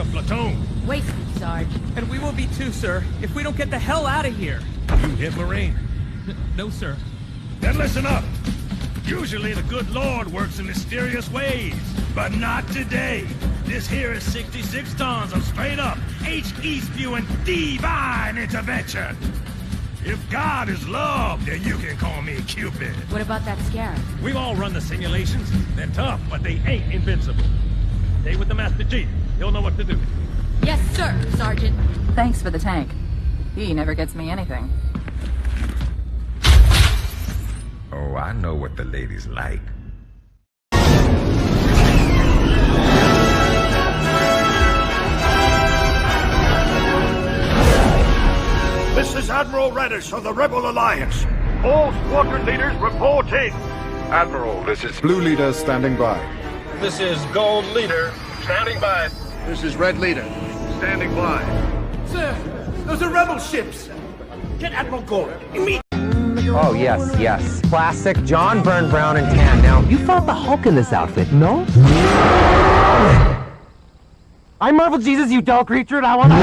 your platoon. Wasted, Sarge. And we will be too, sir, if we don't get the hell out of here. You hit Marine? No, sir. Then listen up. Usually the good Lord works in mysterious ways, but not today. This here is 66 tons of straight up, H-E spewing divine intervention. If God is love, then you can call me Cupid. What about that scarab? We've all run the simulations. They're tough, but they ain't invincible. Stay with the Master Chief. He'll know what to do. Yes, sir, Sergeant. Thanks for the tank. He never gets me anything. Oh, I know what the ladies like. This is Admiral Radish of the Rebel Alliance. All squadron leaders reporting. Admiral, this is Blue Leader standing by. This is Gold Leader standing by. This is Red Leader standing by. Sir, those are rebel ships. Get Admiral Gold immediately. Oh, yes, yes. Classic John Byrne Brown and tan. Now, you fought the Hulk in this outfit, no? I Marvel Jesus, you dull creature, and I want to...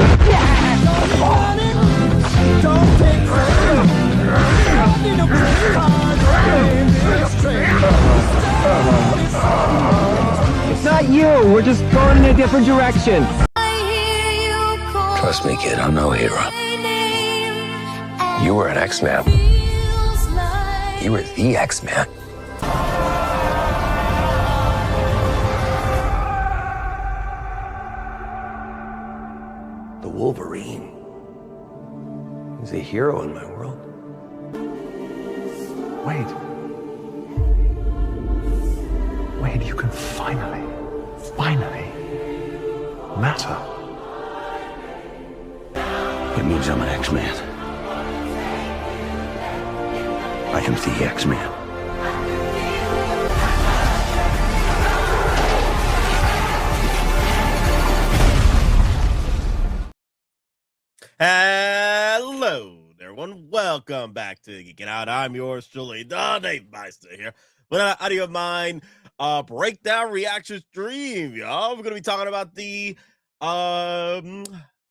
It's not you. We're just going in a different direction. Trust me, kid, I'm no hero. You were an X-Man. You were the X-Man. The Wolverine. He's a hero in my world. Wade, you can finally matter. It means I'm an X-Man. I am the X-Man. Hello, everyone. Welcome back to Geekin Out. I'm yours truly, the Myster here. With an audio of mine, breakdown reaction stream, y'all. We're gonna be talking about the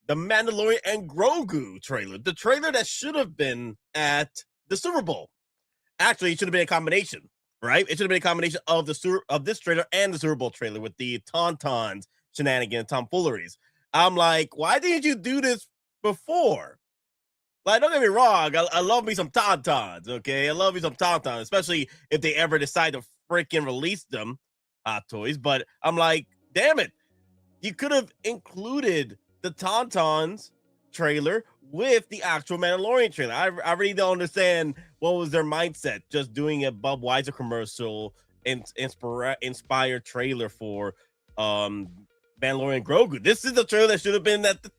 Mandalorian and Grogu trailer. The trailer that should have been at the Super Bowl. Actually, it should have been a combination, right? It should have been a combination of this trailer and the Super Bowl trailer with the Tauntauns, shenanigans, tomfooleries. I'm like, why didn't you do this before? Like, don't get me wrong, I love me some Tauntauns, okay? I love me some Tauntauns, especially if they ever decide to freaking release them, Hot Toys. But I'm like, damn it, you could have included the Tauntauns trailer with the actual Mandalorian trailer. I really don't understand what was their mindset, just doing a Budweiser commercial and inspired trailer for Mandalorian and Grogu. This is the trailer that should have been at the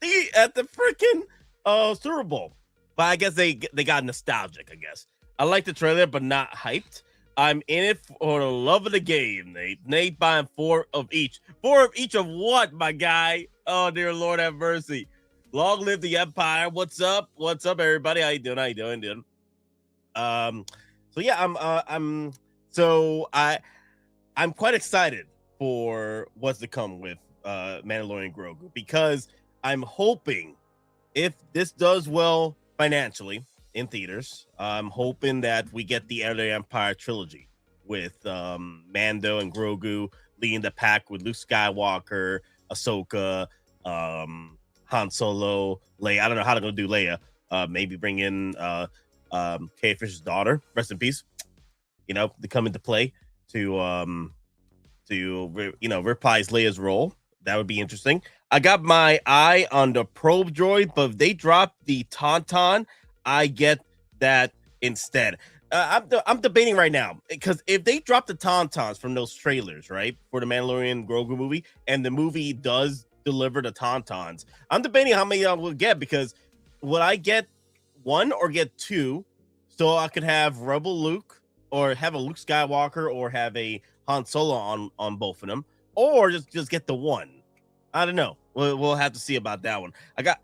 freaking Super Bowl. But I guess they got nostalgic, I guess. I like the trailer, but not hyped. I'm in it for the love of the game, Nate. Nate buying 4 of each. 4 of each of what, my guy? Oh, dear Lord have mercy. Long live the Empire. What's up? What's up, everybody? How you doing? How you doing? So yeah, I'm quite excited for what's to come with Mandalorian and Grogu, because I'm hoping, if this does well financially in theaters, I'm hoping that we get the Heir to the Empire trilogy with Mando and Grogu leading the pack with Luke Skywalker, Ahsoka, Han Solo, Leia. I don't know how they're gonna do Leia. Maybe bring in Carrie Fisher's daughter, rest in peace, to come into play to reprise Leia's role. That would be interesting. I got my eye on the probe droid, but if they drop the Tauntaun, I get that instead. I'm debating right now, because if they drop the Tauntauns from those trailers, right, for the Mandalorian Grogu movie, and the movie does deliver the Tauntauns, I'm debating how many I will get, because would I get 1 or get 2, so I could have Rebel Luke, or have a Luke Skywalker, or have a Han Solo on both of them, or just get the 1. I don't know. We'll have to see about that one. I got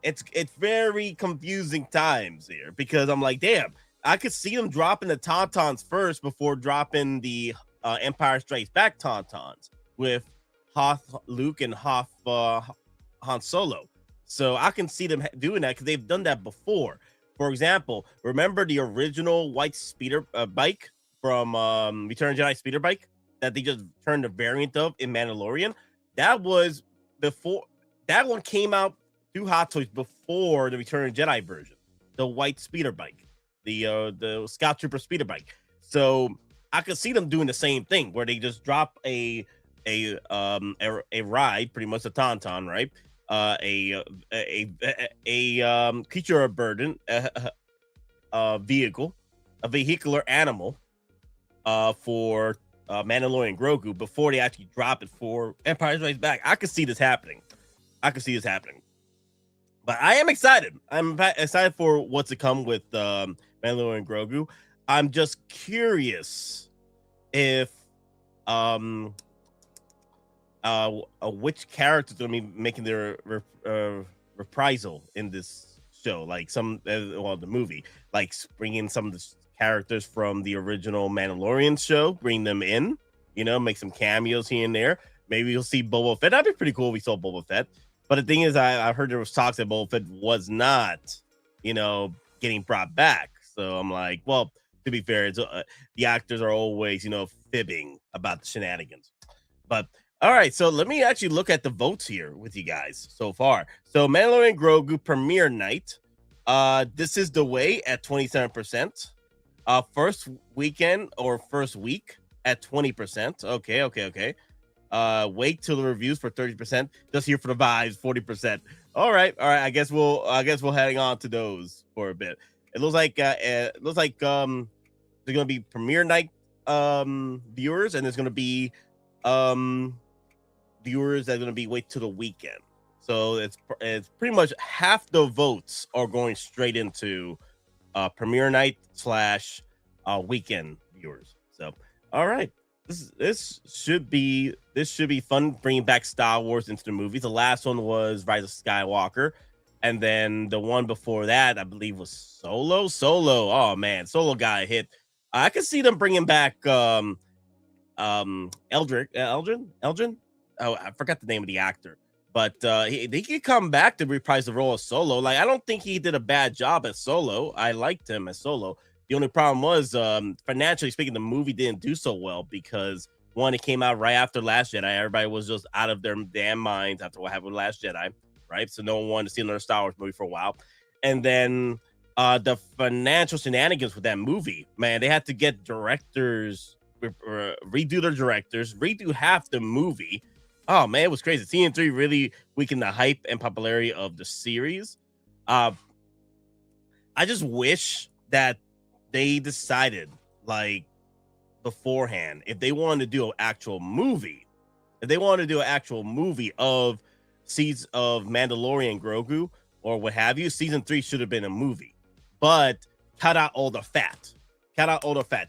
it's very confusing times here, because I'm like, damn, I could see them dropping the Tauntauns first before dropping the Empire Strikes Back Tauntauns with Hoth Luke and Hoth Han Solo. So I can see them doing that because they've done that before. For example, remember the original white speeder bike from Return of the Jedi speeder bike that they just turned a variant of in Mandalorian? That was before. That one came out through Hot Toys before the Return of the Jedi version, the white speeder bike, the Scout Trooper speeder bike. So I could see them doing the same thing where they just drop a ride, pretty much a tauntaun, right? A creature of burden, a vehicle, a vehicular animal, for Mandalorian Grogu before they actually drop it for Empire Strikes Back. I could see this happening. But I am excited. I'm excited for what's to come with Mandalorian Grogu. I'm just curious if which characters are going to be making their reprisal in this show, like the movie, like bringing some of the characters from the original Mandalorian show, bring them in, make some cameos here and there. Maybe you'll see Boba Fett. That'd be pretty cool if we saw Boba Fett. But the thing is, I heard there was talks that Boba Fett was not, getting brought back. So I'm like, well, to be fair, it's, the actors are always, fibbing about the shenanigans. But all right, so let me actually look at the votes here with you guys so far. So Mandalorian Grogu premiere night. This is the way at 27%. First weekend or first week at 20%. Okay. Wait till the reviews for 30%. Just here for the vibes, 40%. All right. I guess we'll hang on to those for a bit. It looks like there's gonna be premiere night viewers, and there's gonna be viewers that are gonna be wait till the weekend. So it's pretty much half the votes are going straight into premiere night / weekend viewers. So all right. This should be fun, bringing back Star Wars into the movies. The last one was Rise of Skywalker, and then the one before that, I believe, was Solo. Oh man, Solo got a hit. I could see them bringing back Eldrin. Oh, I forgot the name of the actor, but they could come back to reprise the role of Solo. Like, I don't think he did a bad job as Solo. I liked him as Solo. The only problem was, financially speaking, the movie didn't do so well because, one, it came out right after Last Jedi. Everybody was just out of their damn minds after what happened with Last Jedi, right? So no one wanted to see another Star Wars movie for a while. And then the financial shenanigans with that movie, man, they had to get directors, redo their directors, redo half the movie. Oh, man, it was crazy. Season 3 really weakened the hype and popularity of the series. I just wish that they decided, like, beforehand, if they wanted to do an actual movie, of Seeds of Mandalorian Grogu or what have you, season 3 should have been a movie, but cut out all the fat.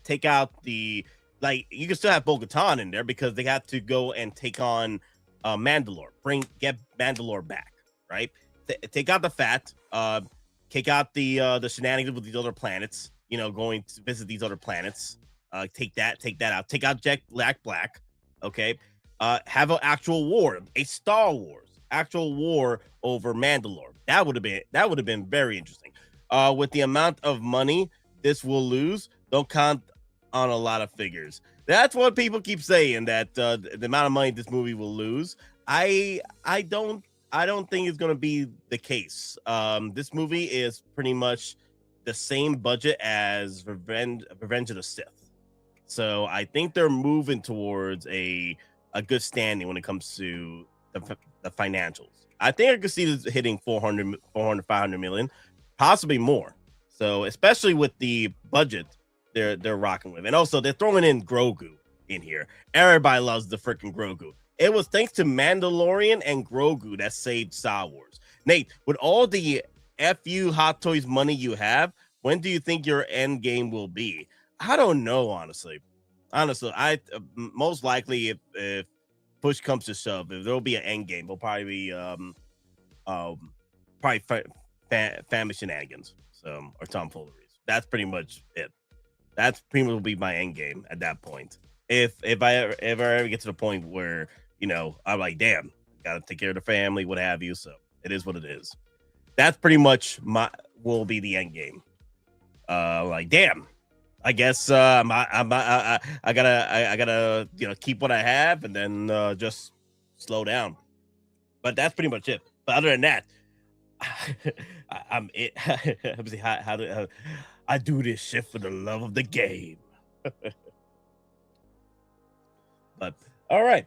Take out the, like, you can still have Bo-Katan in there because they have to go and take on Mandalore, get Mandalore back, right? Take out the fat, take out the shenanigans with these other planets. Going to visit these other planets. Take that out. Take out Jack Black. Okay. Have an actual war, a Star Wars actual war over Mandalore. That would have been very interesting. With the amount of money this will lose, don't count on a lot of figures. That's what people keep saying, that the amount of money this movie will lose. I don't think it's going to be the case. This movie is pretty much the same budget as Revenge of the Sith. So I think they're moving towards a good standing when it comes to the financials. I think I could see this hitting 400, 500 million, possibly more. So especially with the budget they're rocking with. And also they're throwing in Grogu in here. Everybody loves the freaking Grogu. It was thanks to Mandalorian and Grogu that saved Star Wars. Nate, with all the FU Hot Toys money you have, when do you think your end game will be? I don't know, honestly. I most likely, if push comes to shove, if there'll be an end game, it'll probably be family shenanigans, or tomfooleries. That's pretty much it. That's pretty much will be my end game at that point. If I ever get to the point where you know, I'm like, damn, gotta take care of the family, what have you. So it is what it is. That's pretty much will be the end game. Like, damn, I guess I gotta you know, keep what I have and then just slow down. But that's pretty much it. But other than that, I do this shit for the love of the game. But all right.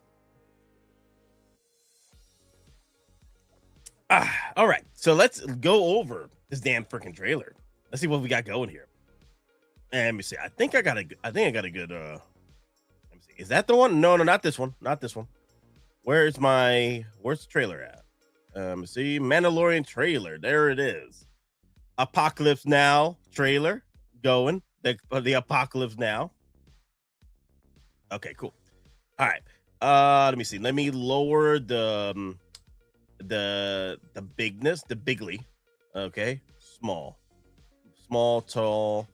All right. So let's go over this damn freaking trailer. Let's see what we got going here. And let me see. I think I got a good let me see. Is that the one? No, not this one. Not this one. Where's the trailer at? Let me see. Mandalorian trailer. There it is. Apocalypse Now trailer going. The Apocalypse Now. Okay, cool. All right. Let me see. Let me lower the bigness, the bigly. Okay. Small, tall,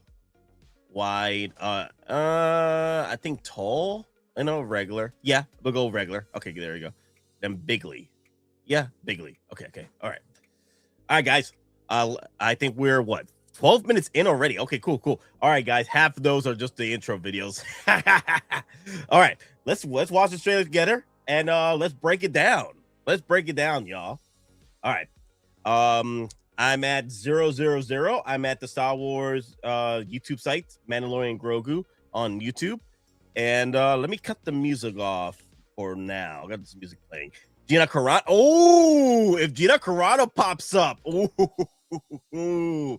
wide. I think tall. I know regular. Yeah, we'll go regular. Okay, there you go. Then bigly. Yeah, bigly. Okay. All right, guys. I think we're 12 minutes in already. Okay, cool. All right, guys. Half of those are just the intro videos. All right, let's watch the trailer together and let's break it down. Y'all. All right. I'm at 000. I'm at the Star Wars YouTube site, Mandalorian and Grogu on YouTube. And let me cut the music off for now. I got this music playing. Gina Carano. Oh, if Gina Carano pops up. Ooh,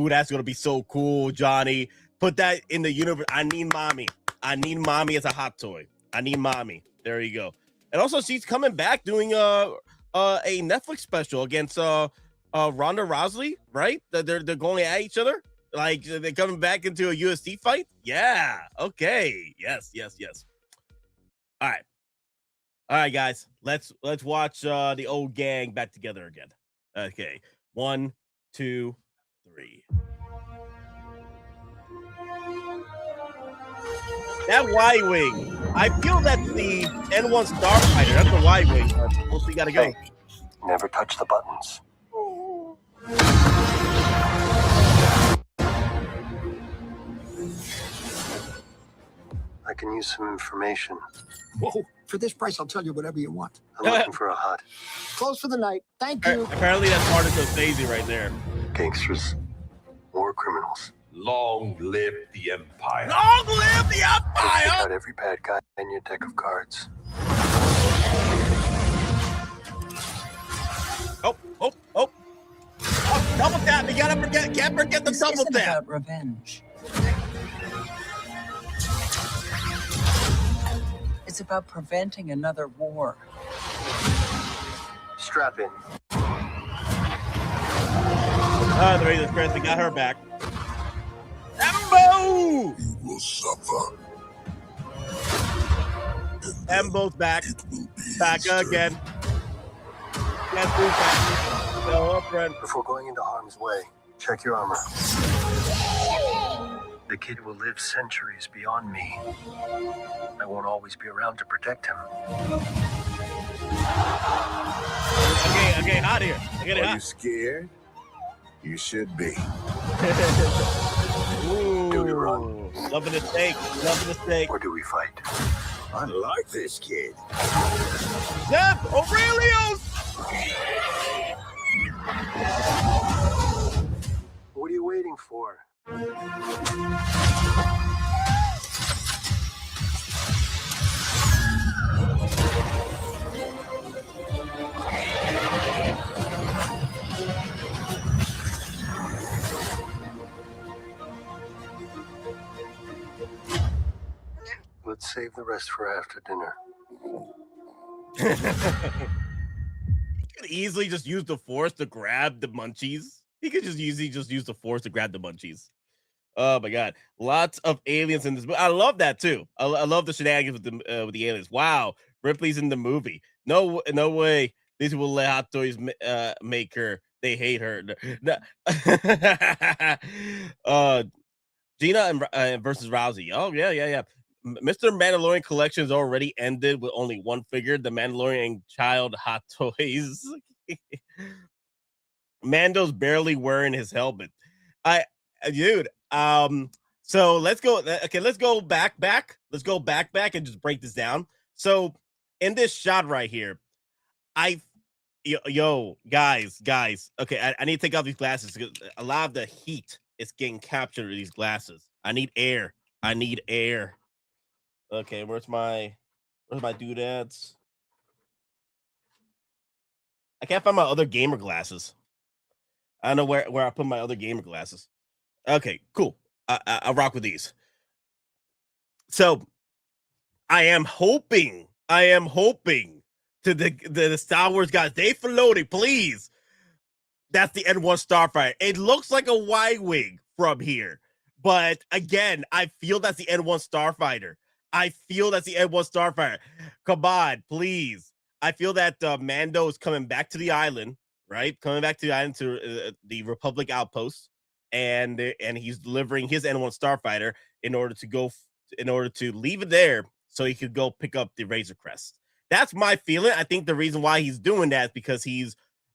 that's gonna be so cool, Johnny. Put that in the universe. I need mommy as a hot toy. I need mommy. There you go. And also, she's coming back doing a Netflix special against Ronda Rousey, right? They're going at each other. Like they're coming back into a UFC fight. Yeah. Okay. Yes. All right, guys. Let's watch the old gang back together again. Okay. 1, 2, 3. That Y-wing. I feel that's the N1 Starfighter. That's the Y-wing. We'll see. Gotta go. Hey, never touch the buttons. I can use some information. Whoa. For this price, I'll tell you whatever you want. I'm looking for a HUD. Close for the night. Thank you. Apparently that's Particle Daisy right there. Gangsters. War criminals. Long live the Empire. Long live the Empire! Take out every bad guy in your deck of cards. Oh, double tap. You can't forget the double tap. About revenge. It's about preventing another war. Strap in. The Razor's Crest, they got her back. Embo! You will suffer. Embo's back. Back again. Guess who's back? No, friend. Before going into harm's way, check your armor. The kid will live centuries beyond me. I won't always be around to protect him. Okay, out here. Are you scared? You should be. Ooh, do we run? Loving the steak. Or do we fight? I like this kid. Zeb Aurelius! What are you waiting for? Let's save the rest for after dinner. You could easily just use the Force to grab the munchies. He could just easily use the Force to grab the munchies. Oh my god, lots of aliens in this movie. I love that too. I love the shenanigans with the aliens. Wow, Ripley's in the movie. No way. These will let Hot Toys make her. They hate her. Gina and versus Rousey. Oh yeah. Mr. Mandalorian collection's already ended with only one figure, the Mandalorian Child Hot Toys. Mando's barely wearing his helmet. Dude. So let's go. Okay, let's go back. Let's go back and just break this down. So in this shot right here, yo, guys. Okay, I need to take off these glasses because a lot of the heat is getting captured in these glasses. I need air. Okay, where's my doodads? I can't find my other gamer glasses. I don't know where I put my other gamer glasses. Okay, cool. I'll rock with these. So I am hoping to the Star Wars guys, Dave Filoni, please. That's the N1 Starfighter. It looks like a Y-Wing from here. But again, I feel that's the N1 Starfighter. Come on, please. I feel that Mando is coming back to the island, right? Coming back to the island to the Republic outpost, and he's delivering his N1 Starfighter in order to leave it there so he could go pick up the Razor Crest. That's my feeling. I think the reason why he's doing that is because he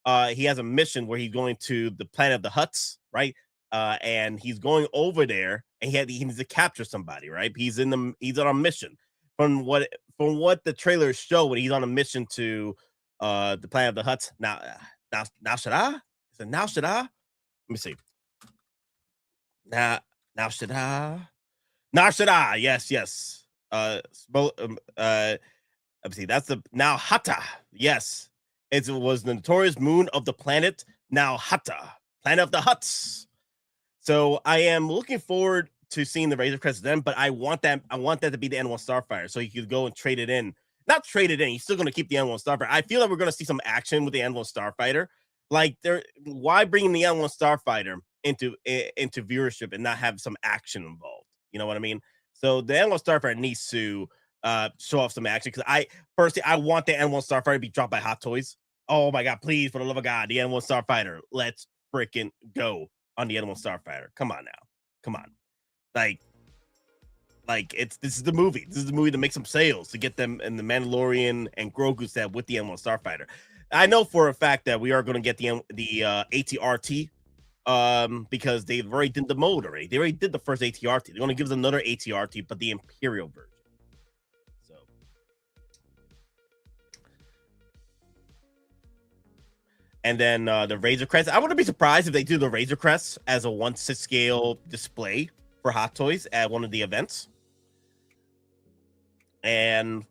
has a mission where he's going to the planet of the Hutts, right? And he's going over there, and he needs to capture somebody, right? He's on a mission. From what the trailers show, when he's on a mission to the planet of the Hutts. Now should I? Is it now should I? Let me see. Now should I? Now should I? Yes. Let me see. That's the now OUTTA. Yes, it was the notorious moon of the planet now OUTTA, planet of the Hutts. So I am looking forward to seeing the Razor Crest then, but I want that to be the N1 Starfighter, so you could go and trade it in. Not trade it in. He's still going to keep the N1 Starfighter. I feel like we're going to see some action with the N1 Starfighter. Like, why bring the N1 Starfighter into viewership and not have some action involved? You know what I mean? So the N1 Starfighter needs to show off some action, because I want the N1 Starfighter to be dropped by Hot Toys. Oh my god, please, for the love of God, the N1 Starfighter. Let's freaking go on the N1 Starfighter. Come on now. Come on. Like this is the movie. This is the movie to make some sales, to get them in the Mandalorian and Grogu set with the N1 Starfighter. I know for a fact that we are going to get the ATRT because they've already did the mode already. They already did the first ATRT. They're going to give us another ATRT, but the Imperial version. So, and then the Razor Crest. I wouldn't be surprised if they do the Razor Crest as a 1/6 scale display for Hot Toys at one of the events. And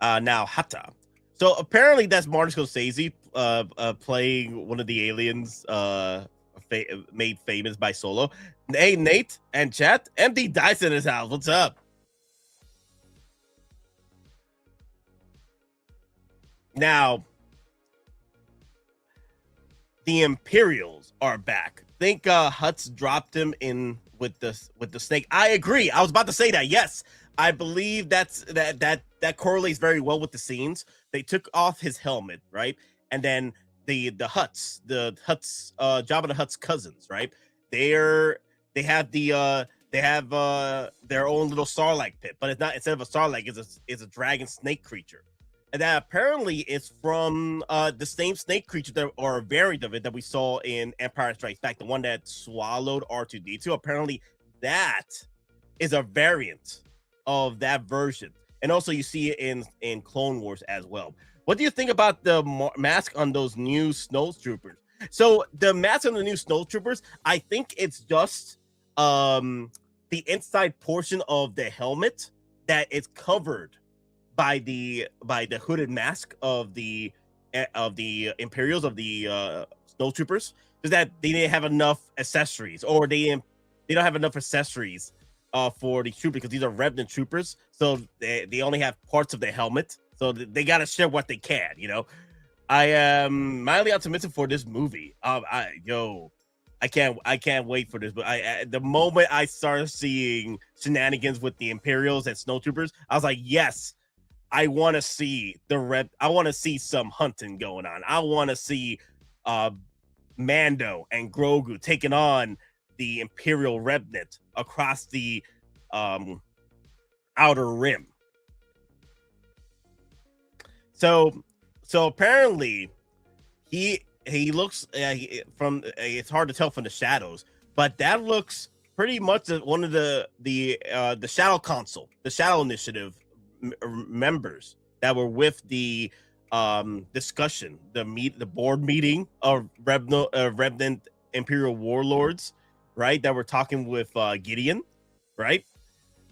now OUTTA. So apparently that's Martin Scorsese playing one of the aliens made famous by Solo. Hey, Nate and chat. MD Dice in his house. What's up? Now, the Imperials are back. I think Hutts dropped him in with the snake. I agree. I was about to say that. Yes, I believe that correlates very well with the scenes. They took off his helmet, right? And then the Hutts, Jabba the Hutt's cousins, right? They have their own little Sarlacc pit, but it's not, instead of a Sarlacc, it's a dragon snake creature. And that apparently is from the same snake creature or a variant of it that we saw in Empire Strikes Back, the one that swallowed R2-D2. Apparently, that is a variant of that version. And also, you see it in Clone Wars as well. What do you think about the mask on those new Snowtroopers? So the mask on the new Snowtroopers, I think it's just the inside portion of the helmet that is covered by the hooded mask of the Imperials, of the Snowtroopers, is that they didn't have enough accessories, or they don't have enough accessories for the troopers, because these are Revenant troopers, so they only have parts of the helmet, so they gotta share what they can, you know. I am mildly optimistic for this movie. I can't wait for this. But the moment I started seeing shenanigans with the Imperials and Snowtroopers, I was like, yes, I want to see I want to see some hunting going on. I want to see Mando and Grogu taking on the Imperial Remnant across the Outer Rim. So apparently he looks from it's hard to tell from the shadows, but that looks pretty much one of the Shadow Council, the Shadow Initiative members that were with the discussion, the board meeting of Remnant Imperial Warlords, right? That were talking with Gideon, right?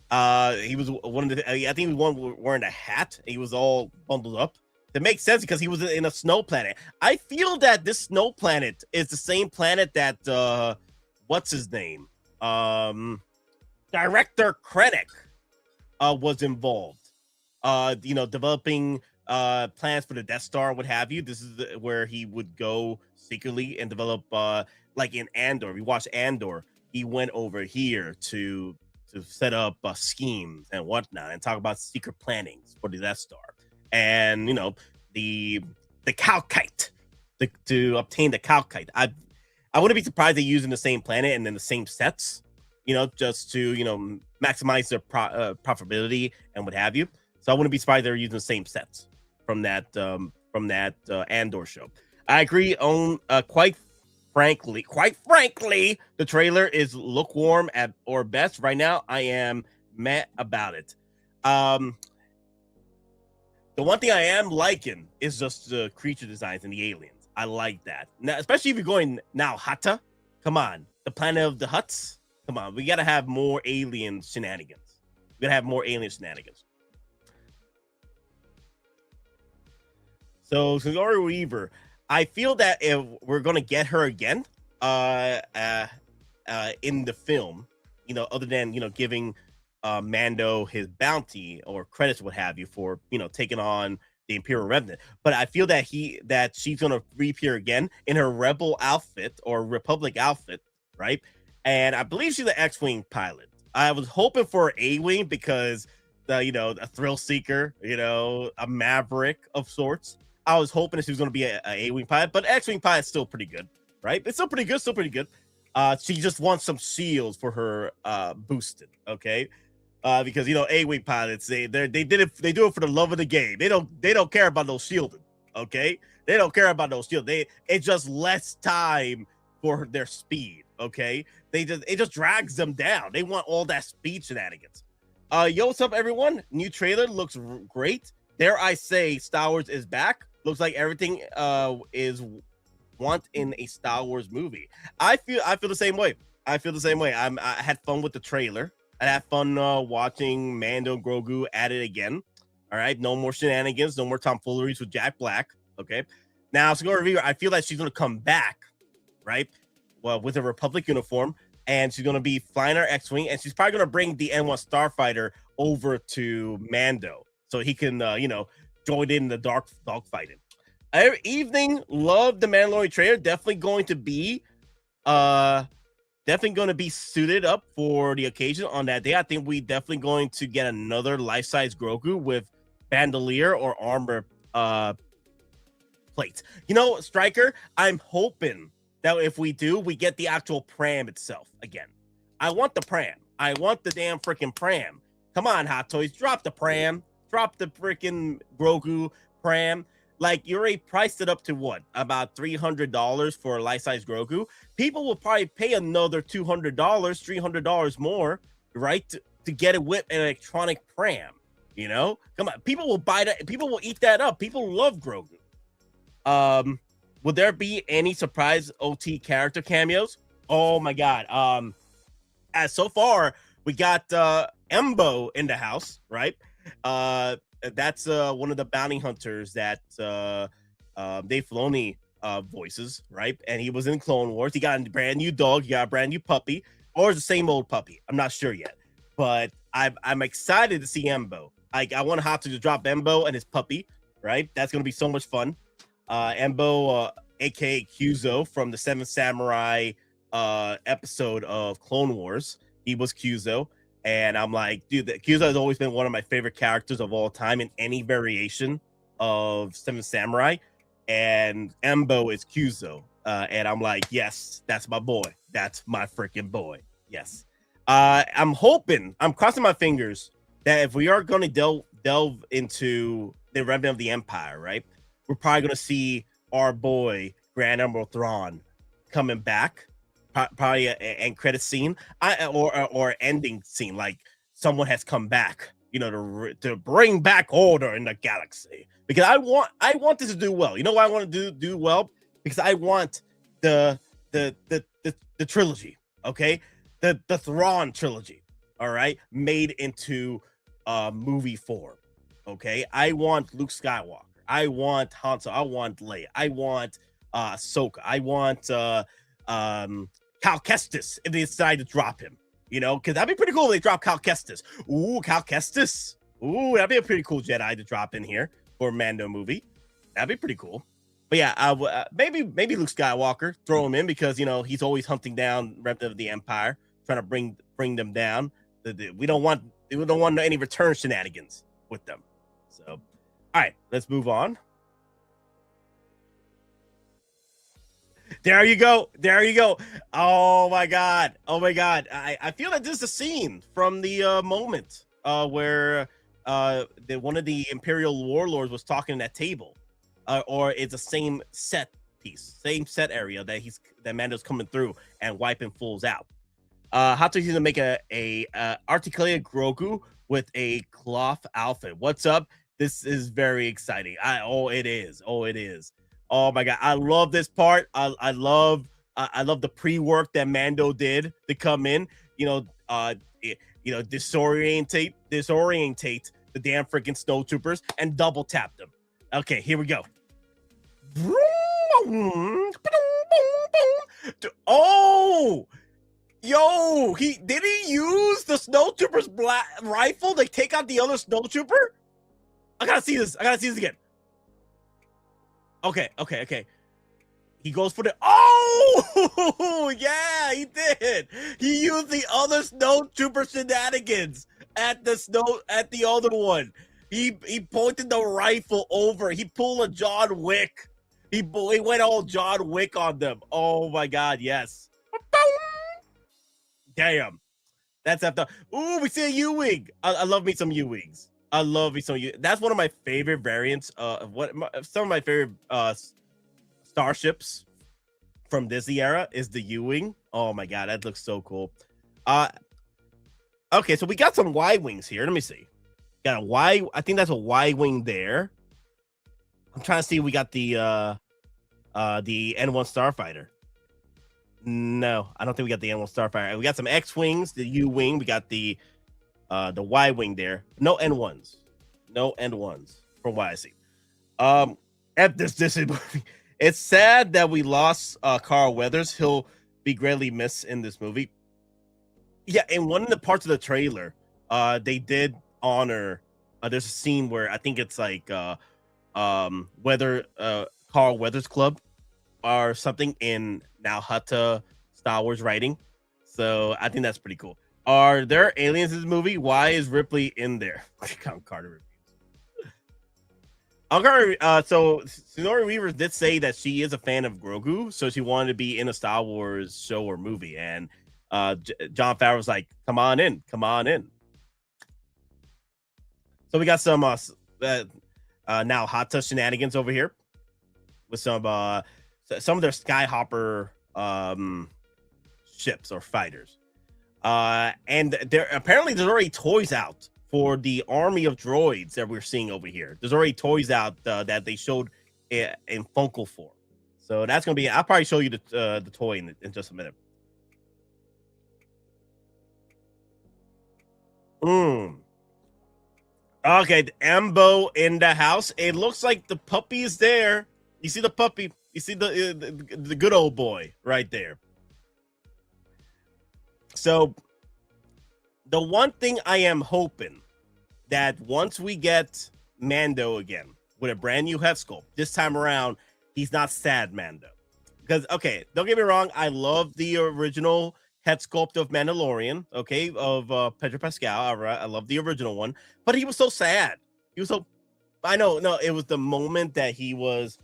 He was one of the. I think he was one wearing a hat. He was all bundled up. That makes sense because he was in a snow planet. I feel that this snow planet is the same planet that what's his name? Director Krennic was involved. Developing plans for the Death Star, what have you. This is where he would go secretly and develop like in Andor. We watched Andor. He went over here to set up schemes and whatnot and talk about secret plannings for the Death Star. And the Calcite to obtain the Calcite. I wouldn't be surprised they're using the same planet and then the same sets, just to maximize their profitability and what have you. So I wouldn't be surprised they're using the same sets from that Andor show. I agree on quite frankly, the trailer is lukewarm at or best. Right now, I am mad about it. The one thing I am liking is just the creature designs and the aliens. I like that. Now, especially if you're going now OUTTA. Come on. The planet of the Hutts. Come on. We got to have more alien shenanigans. We got to have more alien shenanigans. So, Sigourney Weaver, I feel that if we're going to get her again in the film, other than, giving Mando his bounty or credits, what have you, for taking on the Imperial Remnant, but I feel that she's gonna reappear again in her Rebel outfit or Republic outfit, right? And I believe she's an X-wing pilot. I was hoping for an A-wing because a thrill seeker, a maverick of sorts. I was hoping that she was gonna be a A-wing pilot, but X-wing pilot's still pretty good, right? It's still pretty good. She just wants some shields for her boosted, okay? Because A-wing pilots they do it for the love of the game. They don't care about those shielding, okay? They don't care about those shields. It's just less time for their speed, okay? It just drags them down. They want all that speed shenanigans. Yo, what's up, everyone? New trailer looks great. Dare I say, Star Wars is back. Looks like everything is want in a Star Wars movie. I feel the same way. I had fun with the trailer. I had fun watching Mando and Grogu at it again. All right, no more shenanigans, no more tomfooleries with Jack Black. Okay, now Sigourney Weaver, I feel like she's gonna come back, right? Well, with a Republic uniform, and she's gonna be flying her X-wing, and she's probably gonna bring the N1 Starfighter over to Mando so he can, join in the dog fighting. Evening, love the Mandalorian trailer. Definitely going to be suited up for the occasion on that day. I think we definitely going to get another life-size Grogu with bandolier or armor plates. Striker, I'm hoping that if we do, we get the actual pram itself again. I want the pram. I want the damn freaking pram. Come on, Hot Toys, drop the pram. Drop the freaking Grogu pram. Like, you already priced it up to what? About $300 for a life-size Grogu. People will probably pay another $200, $300 more, right? To get it with an electronic pram, Come on. People will buy that. People will eat that up. People love Grogu. Would there be any surprise OT character cameos? Oh, my God. As so far, we got Embo in the house, right? That's one of the bounty hunters that Dave Filoni voices, right? And he was in Clone Wars. He got a brand new dog. He got a brand new puppy, or it's the same old puppy. I'm not sure yet, but I'm excited to see Embo. I want Hot to drop Embo and his puppy, right? That's gonna be so much fun. Embo, aka Kyuzo from the Seven Samurai episode of Clone Wars. He was Kyuzo. And I'm like, dude, Kyuzo has always been one of my favorite characters of all time in any variation of Seven Samurai. And Embo is Kyuzo. And I'm like, yes, that's my boy. That's my freaking boy. Yes. I'm crossing my fingers that if we are going to delve into the Remnant of the Empire, right, we're probably going to see our boy Grand Admiral Thrawn coming back, probably an end credit scene, or ending scene, like someone has come back, you know, to bring back order in the galaxy. Because I want this to do well. You know why I want to do well? Because I want the trilogy, okay, the Thrawn trilogy, all right, made into movie form. Okay, I want Luke Skywalker, I want Han Solo, I want Leia, I want Ahsoka, I want Cal Kestis if they decide to drop him, you know, because that'd be pretty cool if they drop Cal Kestis. Ooh, Cal Kestis. Ooh, that'd be a pretty cool Jedi to drop in here for a Mando movie. That'd be pretty cool. But yeah, maybe Luke Skywalker, throw him in, because you know he's always hunting down Remnant of the Empire, trying to bring them down. We don't want any return shenanigans with them. So, all right, let's move on. There you go. Oh my god. I feel that this is a scene from the moment where one of the Imperial warlords was talking at that table, or it's the same set piece, same set area that Mando's coming through and wiping fools out. Hato's gonna make a articulated Grogu with a cloth outfit. What's up? This is very exciting. It is. Oh my god, I love this part. I love the pre-work that Mando did to come in. Disorientate the damn freaking snowtroopers and double tap them. Okay, here we go. Oh, yo, he use the snowtrooper's rifle to take out the other snowtrooper? I gotta see this again. Okay. He goes for the yeah, he did. He used the other snowtrooper shenanigans at the other one. He pointed the rifle over. He pulled a John Wick. He went all John Wick on them. Oh my god, yes. Damn. That's after. Ooh, we see a U-Wing. I love me some U-Wings. That's one of my favorite variants of some of my favorite starships from Disney era is the U-Wing. Oh my god, that looks so cool. Okay, so we got some Y-Wings here. Let me see. Got a Y. I think that's a Y-Wing there. I'm trying to see. We got the N1 Starfighter. No, I don't think we got the N1 Starfighter. We got some X-Wings, the U-Wing. We got the Y-Wing there. No N1s from what I see. At this movie, it's sad that we lost Carl Weathers. He'll be greatly missed in this movie. Yeah, in one of the parts of the trailer, they did honor. There's a scene where I think it's like Carl Weathers Club or something in now OUTTA Star Wars writing. So I think that's pretty cool. Are there aliens in this movie? Why is Ripley in there? Carter reviews. So Sigourney Weaver did say that she is a fan of Grogu, so she wanted to be in a Star Wars show or movie. And Jon Favreau was like, "Come on in." So we got some now OUTTA shenanigans over here with some of their Skyhopper ships or fighters. And there's already toys out for the army of droids that we're seeing over here. There's already toys out that they showed in Funko form. So that's gonna be. I'll probably show you the toy in just a minute. Okay, the Ambo in the house. It looks like the puppy is there. You see the puppy. You see the good old boy right there. So the one thing I am hoping that once we get Mando again with a brand new head sculpt, this time around, he's not sad Mando. Because, okay, don't get me wrong, I love the original head sculpt of Mandalorian, okay, of Pedro Pascal. I love the original one, but he was so sad. I know, it was the moment that he was,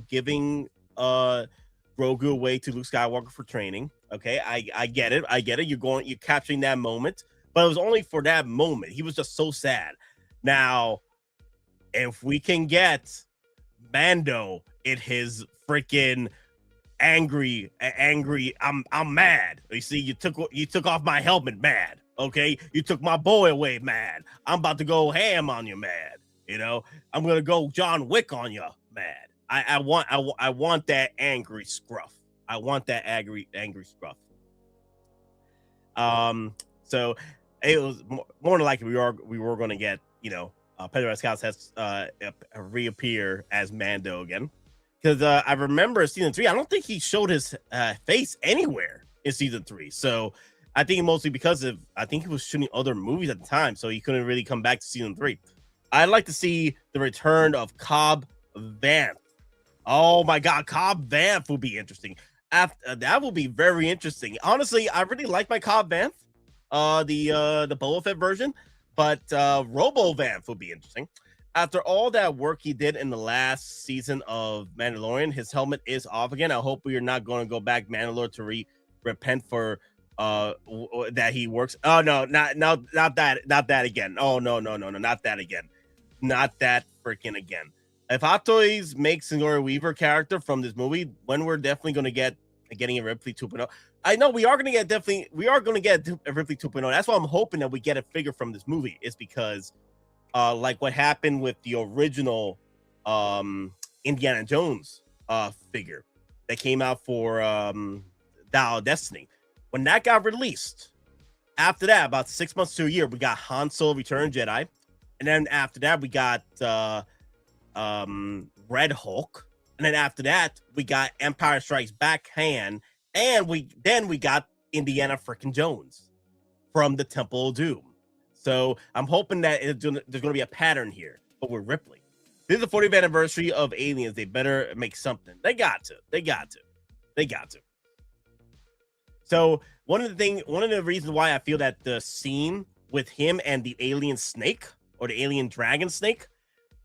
giving Grogu away to Luke Skywalker for training. Okay, I get it. You're capturing that moment, but it was only for that moment. He was just so sad. Now, if we can get Mando in his freaking angry, I'm mad. You see, you took off my helmet, mad. Okay, you took my boy away, mad. I'm about to go ham on you, mad. You know, I'm gonna go John Wick on you, mad. I want that angry scruff. I want that angry scruff. So it was more than likely we were going to get, you know, Pedro Pascal has reappear as Mando again, because I remember season 3. I don't think he showed his face anywhere in season 3. So I think mostly because I think he was shooting other movies at the time, so he couldn't really come back to season 3. I'd like to see the return of Cobb Vanth. Oh my God, Cobb Vanth will be interesting. That will be very interesting. Honestly, I really like my Cobb Vanth, the Boba Fett version, but Robo Vanth will be interesting. After all that work he did in the last season of Mandalorian, his helmet is off again. I hope we are not going to go back Mandalore to repent for that he works. Oh no, not that again. Oh no, not that again. Not that freaking again. If Hot Toys makes Sigourney Weaver character from this movie, when we're definitely going to getting a Ripley 2.0. I know we are going to get a Ripley 2.0. That's why I'm hoping that we get a figure from this movie, is because like what happened with the original Indiana Jones figure that came out for Dial of Destiny. When that got released, after that, about 6 months to a year, we got Han Solo Return Jedi. And then after that, we got Red Hulk. And then after that, we got Empire Strikes Back Han. And we got Indiana freaking Jones from the Temple of Doom. So I'm hoping that there's going to be a pattern here, but with Ripley. This is the 40th anniversary of Aliens. They better make something. They got to. So one of the reasons why I feel that the scene with him and the alien snake or the alien dragon snake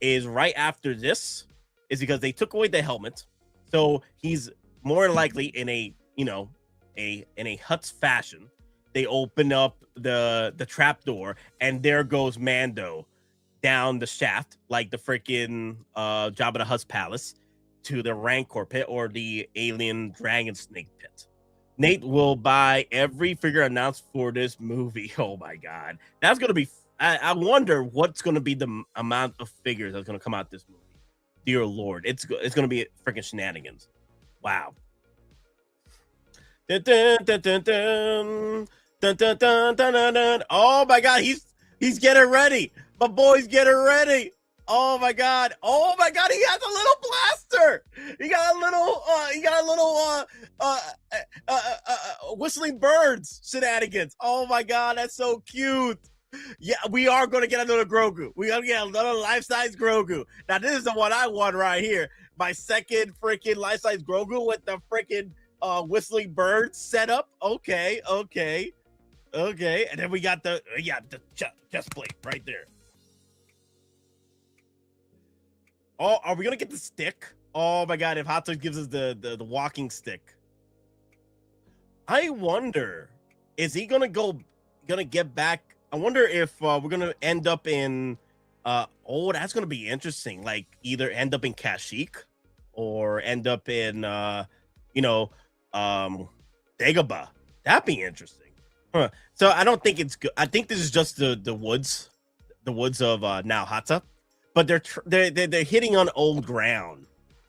is right after this is because they took away the helmet. So he's more than likely in a Hutt's fashion. They open up the trap door and there goes Mando down the shaft like the freaking Jabba the Hutt's palace to the Rancor pit or the alien dragon snake pit. Nate will buy every figure announced for this movie. Oh my God. That's going to be, I wonder what's going to be the amount of figures that's going to come out this movie. Dear Lord, it's going to be freaking shenanigans. Wow. Dun, dun, dun, dun, dun. Dun, dun, dun, dun, dun, dun. Oh my God, he's getting ready. My boy's getting ready. Oh my God. Oh my God, he has a little blaster. He got a little whistling birds shenanigans. Oh my God, that's so cute. Yeah, we are going to get another Grogu. We're going to get another life-size Grogu. Now, this is the one I want right here. My second freaking life-size Grogu with the freaking whistling birds set up. Okay. And then we got the chest plate right there. Oh, are we going to get the stick? Oh my God, if Hot Toys gives us the walking stick. I wonder, is he going to get back? I wonder if we're going to end up in, that's going to be interesting. Like either end up in Kashyyyk or end up in, Dagobah. That'd be interesting. Huh. So I don't think it's good. I think this is just the woods of now Hatta, but they're hitting on old ground.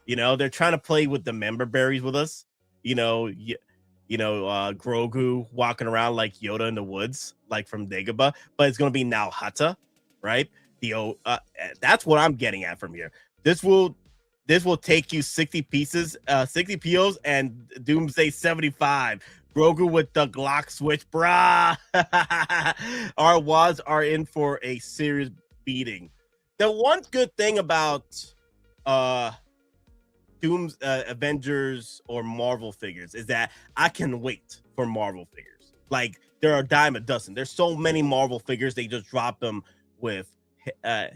You know, they're trying to play with the member berries with us. Grogu walking around like Yoda in the woods, like from Dagobah, but it's going to be now Hatta, right? That's what I'm getting at from here. This will take you 60 pieces, 60 POs, and Doomsday 75. Grogu with the Glock switch, brah. Our wads are in for a serious beating. The one good thing about Doom's Avengers or Marvel figures is that I can wait for Marvel figures. Like there are a dime a dozen. There's so many Marvel figures, they just drop them with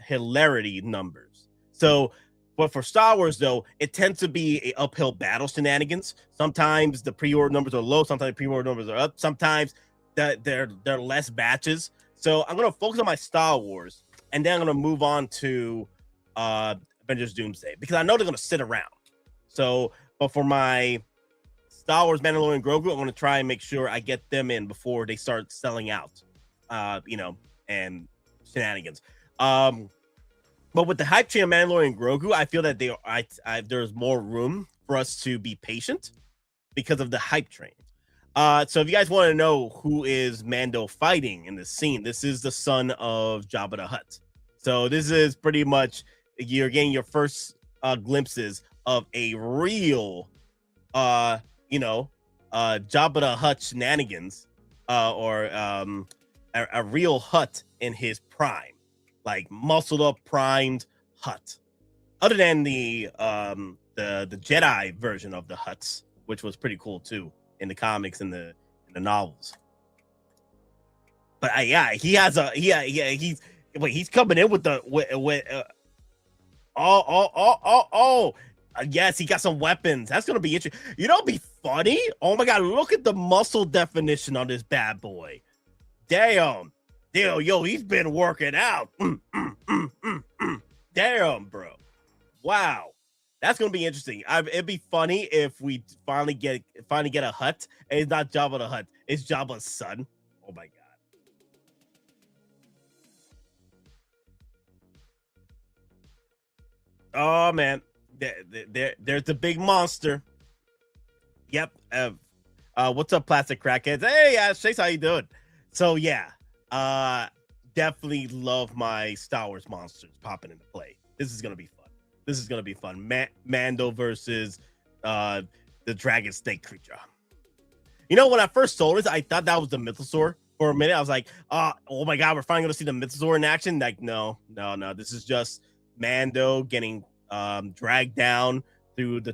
hilarity numbers. So, but for Star Wars though, it tends to be a uphill battle shenanigans. Sometimes the pre-order numbers are low, sometimes the pre-order numbers are up, sometimes they're less batches. So I'm gonna focus on my Star Wars, and then I'm gonna move on to Avengers Doomsday because I know they're gonna sit around. So, but for my Star Wars Mandalorian and Grogu, I'm gonna try and make sure I get them in before they start selling out, and shenanigans. But with the hype train of Mandalorian and Grogu, I feel that there's more room for us to be patient because of the hype train. So if you guys want to know who is Mando fighting in this scene, this is the son of Jabba the Hutt. So this is pretty much you're getting your first glimpses of a real, Jabba the Hutt shenanigans, or a real Hutt in his prime, like muscled up, primed Hutt. Other than the Jedi version of the Hutts, which was pretty cool too in the comics and in the novels. But he's coming in with yes, he got some weapons. That's gonna be interesting. You know, it'd be funny. Oh my god, look at the muscle definition on this bad boy. Damn, yo, he's been working out. Damn, bro. Wow. That's gonna be interesting. It'd be funny if we finally get a Hutt, and it's not Jabba the Hutt, it's Jabba's son. Oh my god. Oh man, there's the big monster. Yep. What's up, plastic crackheads? Hey, Chase, how you doing? So yeah, definitely love my Star Wars monsters popping into play. This is gonna be fun. This is gonna be fun. Mando versus the dragon snake creature. You know, when I first saw this, I thought that was the Mythosaur for a minute. I was like, oh my god, we're finally gonna see the Mythosaur in action. Like, no. This is just Mando getting dragged down through the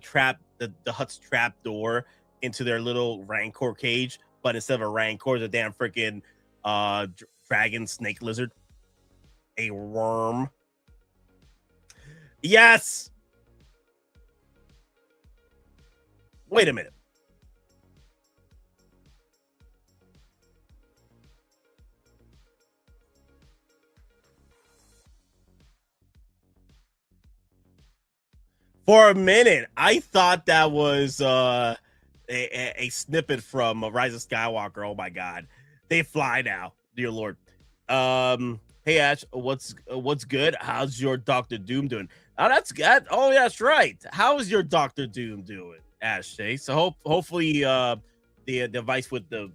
Hutt's trap door into their little Rancor cage, but instead of a Rancor, it's a damn freaking dragon snake lizard, a worm. Yes. Wait a minute. For a minute, I thought that was a snippet from Rise of Skywalker. Oh my god, they fly now, dear lord. Hey Ash, what's good? How's your Doctor Doom doing? Oh, that's good. Oh, yeah, that's right. How is your Doctor Doom doing, Ash? So hopefully the device with the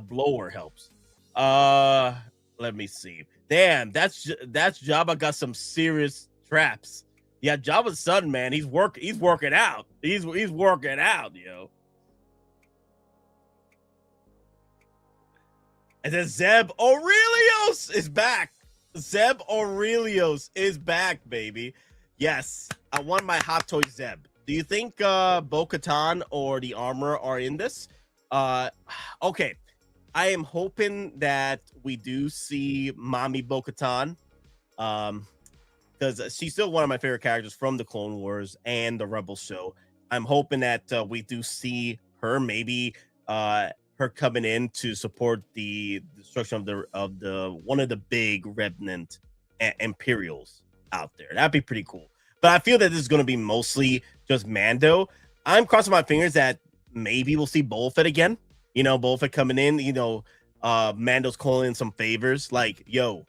blower helps. Let me see. Damn, that's Jabba got some serious traps. Yeah, Jabba's son, man, he's working out. He's working out, yo. And then Zeb Aurelios is back. Zeb Aurelios is back, baby. Yes, I want my Hot Toy Zeb. Do you think Bo-Katan or the Armor are in this? Okay. I am hoping that we do see Mommy Bo-Katan. Because she's still one of my favorite characters from the Clone Wars and the Rebels show. I'm hoping that we do see her, maybe her coming in to support the destruction of the one of the big remnant Imperials out there. That'd be pretty cool. But I feel that this is going to be mostly just Mando. I'm crossing my fingers that maybe we'll see Boba Fett again. You know, Boba Fett coming in. You know, Mando's calling in some favors, like, yo,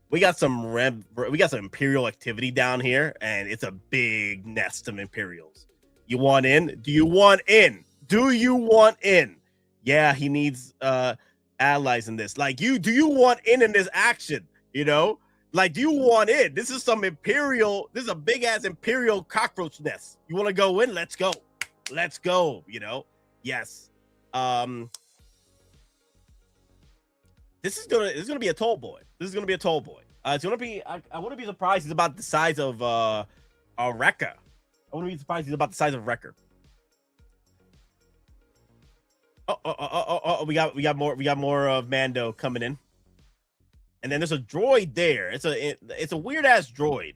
we got some Imperial activity down here, and it's a big nest of Imperials. You want in? Do you want in? Do you want in? Yeah, he needs allies in this. Like, do you want in this action? You know, like, do you want in? This is some Imperial. This is a big ass Imperial cockroach nest. You want to go in? Let's go. Let's go. You know, yes. This is gonna be a tall boy. This is gonna be a tall boy. It's gonna be. I wouldn't be surprised he's about the size of Wrecker. I wouldn't be surprised he's about the size of Wrecker. Oh! We got more of Mando coming in, and then there's a droid there. It's a weird ass droid.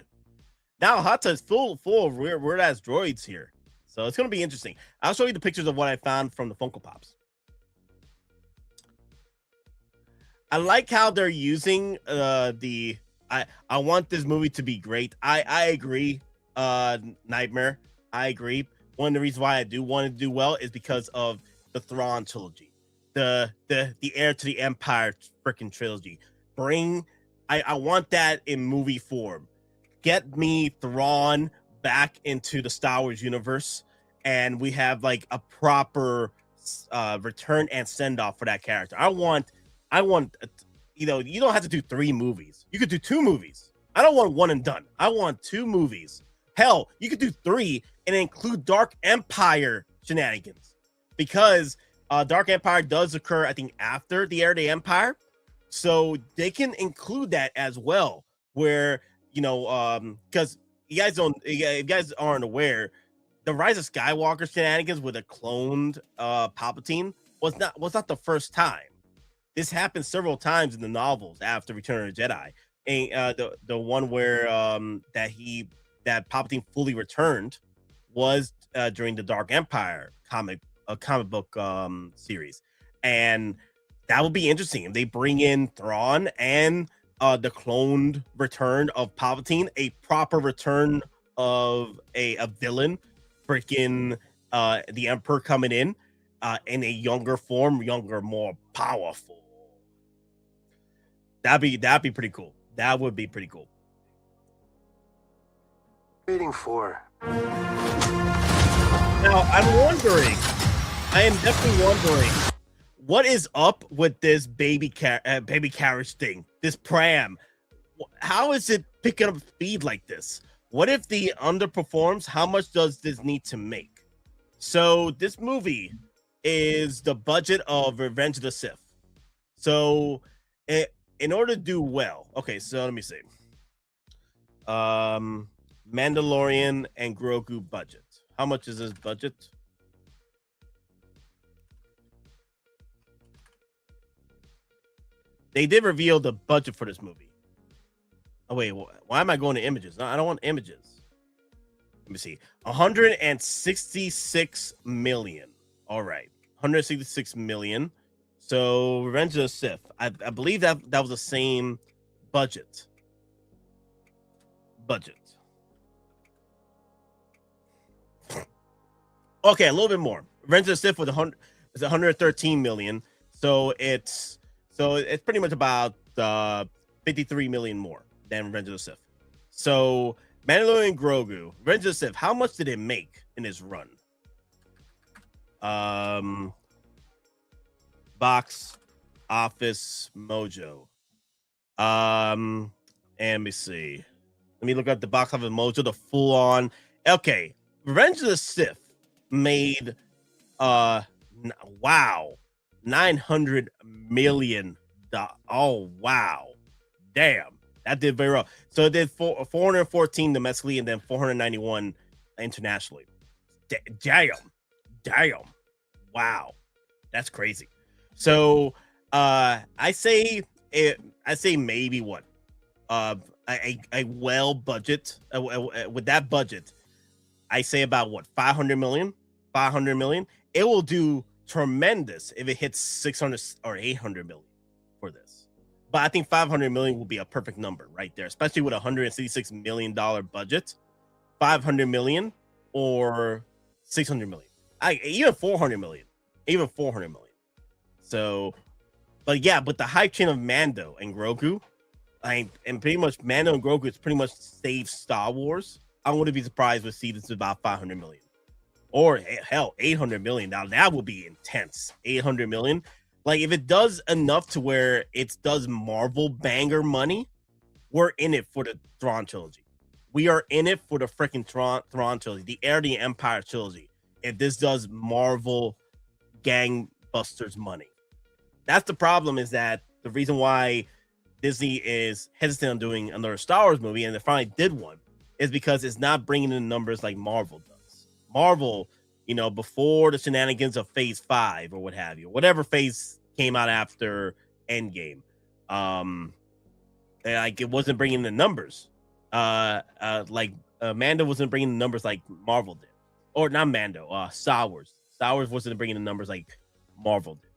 Now Hatta is full of weird ass droids here, so it's gonna be interesting. I'll show you the pictures of what I found from the Funko Pops. I like how they're using the. I want this movie to be great. I agree. Nightmare. I agree. One of the reasons why I do want to do well is because of the Thrawn trilogy, the Heir to the Empire freaking trilogy. I want that in movie form. Get me Thrawn back into the Star Wars universe, and we have like a proper return and send off for that character. I want. You know, you don't have to do 3 movies. You could do 2 movies. I don't want one and done. I want 2 movies. Hell, you could do 3 and include Dark Empire shenanigans, because Dark Empire does occur, I think, after the Heir to the Empire, so they can include that as well. Where, you know, because if you guys aren't aware, the Rise of Skywalker shenanigans with a cloned Palpatine was not the first time. This happened several times in the novels after Return of the Jedi. And the one where that Palpatine fully returned was during the Dark Empire comic book series, and that would be interesting if they bring in Thrawn and the cloned return of Palpatine, a proper return of a villain, freaking the Emperor coming in a younger form, more powerful. That'd be pretty cool. That would be pretty cool. Waiting for. Now I am definitely wondering, what is up with this baby carriage thing, this pram? How is it picking up speed like this? What if the underperforms? How much does this need to make? So this movie is the budget of Revenge of the Sith. So in order to do well, okay, so let me see. Mandalorian and Grogu budget. How much is this budget? They did reveal the budget for this movie. Oh wait, why am I going to images? No, I don't want images. Let me see. 166 million. All right, 166 million. So Revenge of the Sith, I believe that was the same budget. Okay, a little bit more. Revenge of the Sith was 113 million. So it's pretty much about 53 million more than Revenge of the Sith. So Mandalorian and Grogu, Revenge of the Sith, how much did it make in its run? Box Office Mojo. And let me see. Let me look at the Box Office Mojo, the full on. Okay, Revenge of the Sith made wow, $900 million. Oh wow, damn, that did very well. So it did 414 domestically and then 491 internationally. Damn, wow, that's crazy. So I say maybe what a well budget with that budget, I say about what 500 million. It will do tremendous if it hits 600 or 800 million for this. But I think 500 million will be a perfect number right there, especially with a $166 million budget. 500 million or 600 million. Even 400 million. So, but yeah, but the hype chain of Mando and Grogu, and pretty much Mando and Grogu is pretty much saved Star Wars. I wouldn't be surprised to see this is about 500 million. Or hell, 800 million. Now that would be intense. 800 million. Like if it does enough to where it does Marvel banger money, we're in it for the Thrawn trilogy. We are in it for the freaking Thrawn trilogy, the Heir to the Empire trilogy. If this does Marvel gangbusters money. That's the problem, is that the reason why Disney is hesitant on doing another Star Wars movie, and they finally did one, is because it's not bringing in numbers like Marvel does. Marvel, you know, before the shenanigans of Phase 5 or what have you, whatever phase came out after Endgame, like it wasn't bringing the numbers. Mando wasn't bringing the numbers like Marvel did, or not Mando. Star Wars wasn't bringing the numbers like Marvel did.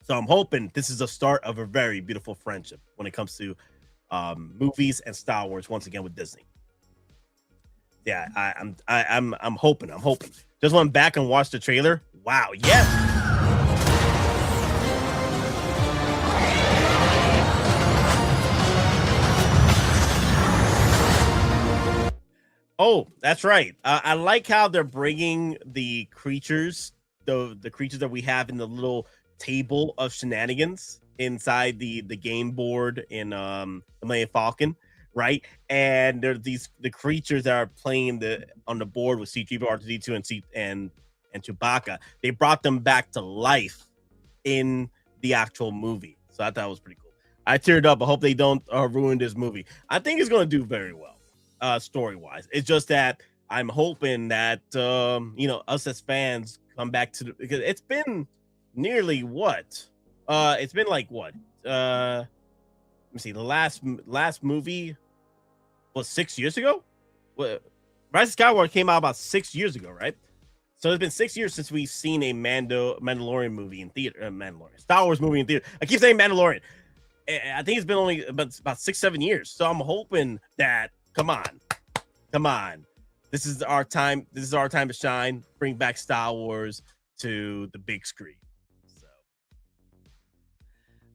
So I'm hoping this is the start of a very beautiful friendship when it comes to movies and Star Wars once again with Disney. Yeah, I'm hoping. Just went back and watched the trailer. Wow, yes. Oh, that's right. I like how they're bringing the creatures, the creatures that we have in the little table of shenanigans inside the game board in the Millennium Falcon, right? And there's the creatures that are playing on the board with C3PO, R2D2, and Chewbacca. They brought them back to life in the actual movie, so I thought it was pretty cool. I teared up. I hope they don't ruin this movie. I think it's going to do very well, story wise. It's just that I'm hoping that us as fans come back to because it's been nearly what? It's been like what? Let me see. The last movie was 6 years ago. Rise of Skywalker came out about 6 years ago, right? So it's been 6 years since we've seen a Mandalorian movie in theater. Star Wars movie in theater. I keep saying Mandalorian. I think it's been only about 6-7 years. So I'm hoping that come on. This is our time. This is our time to shine. Bring back Star Wars to the big screen.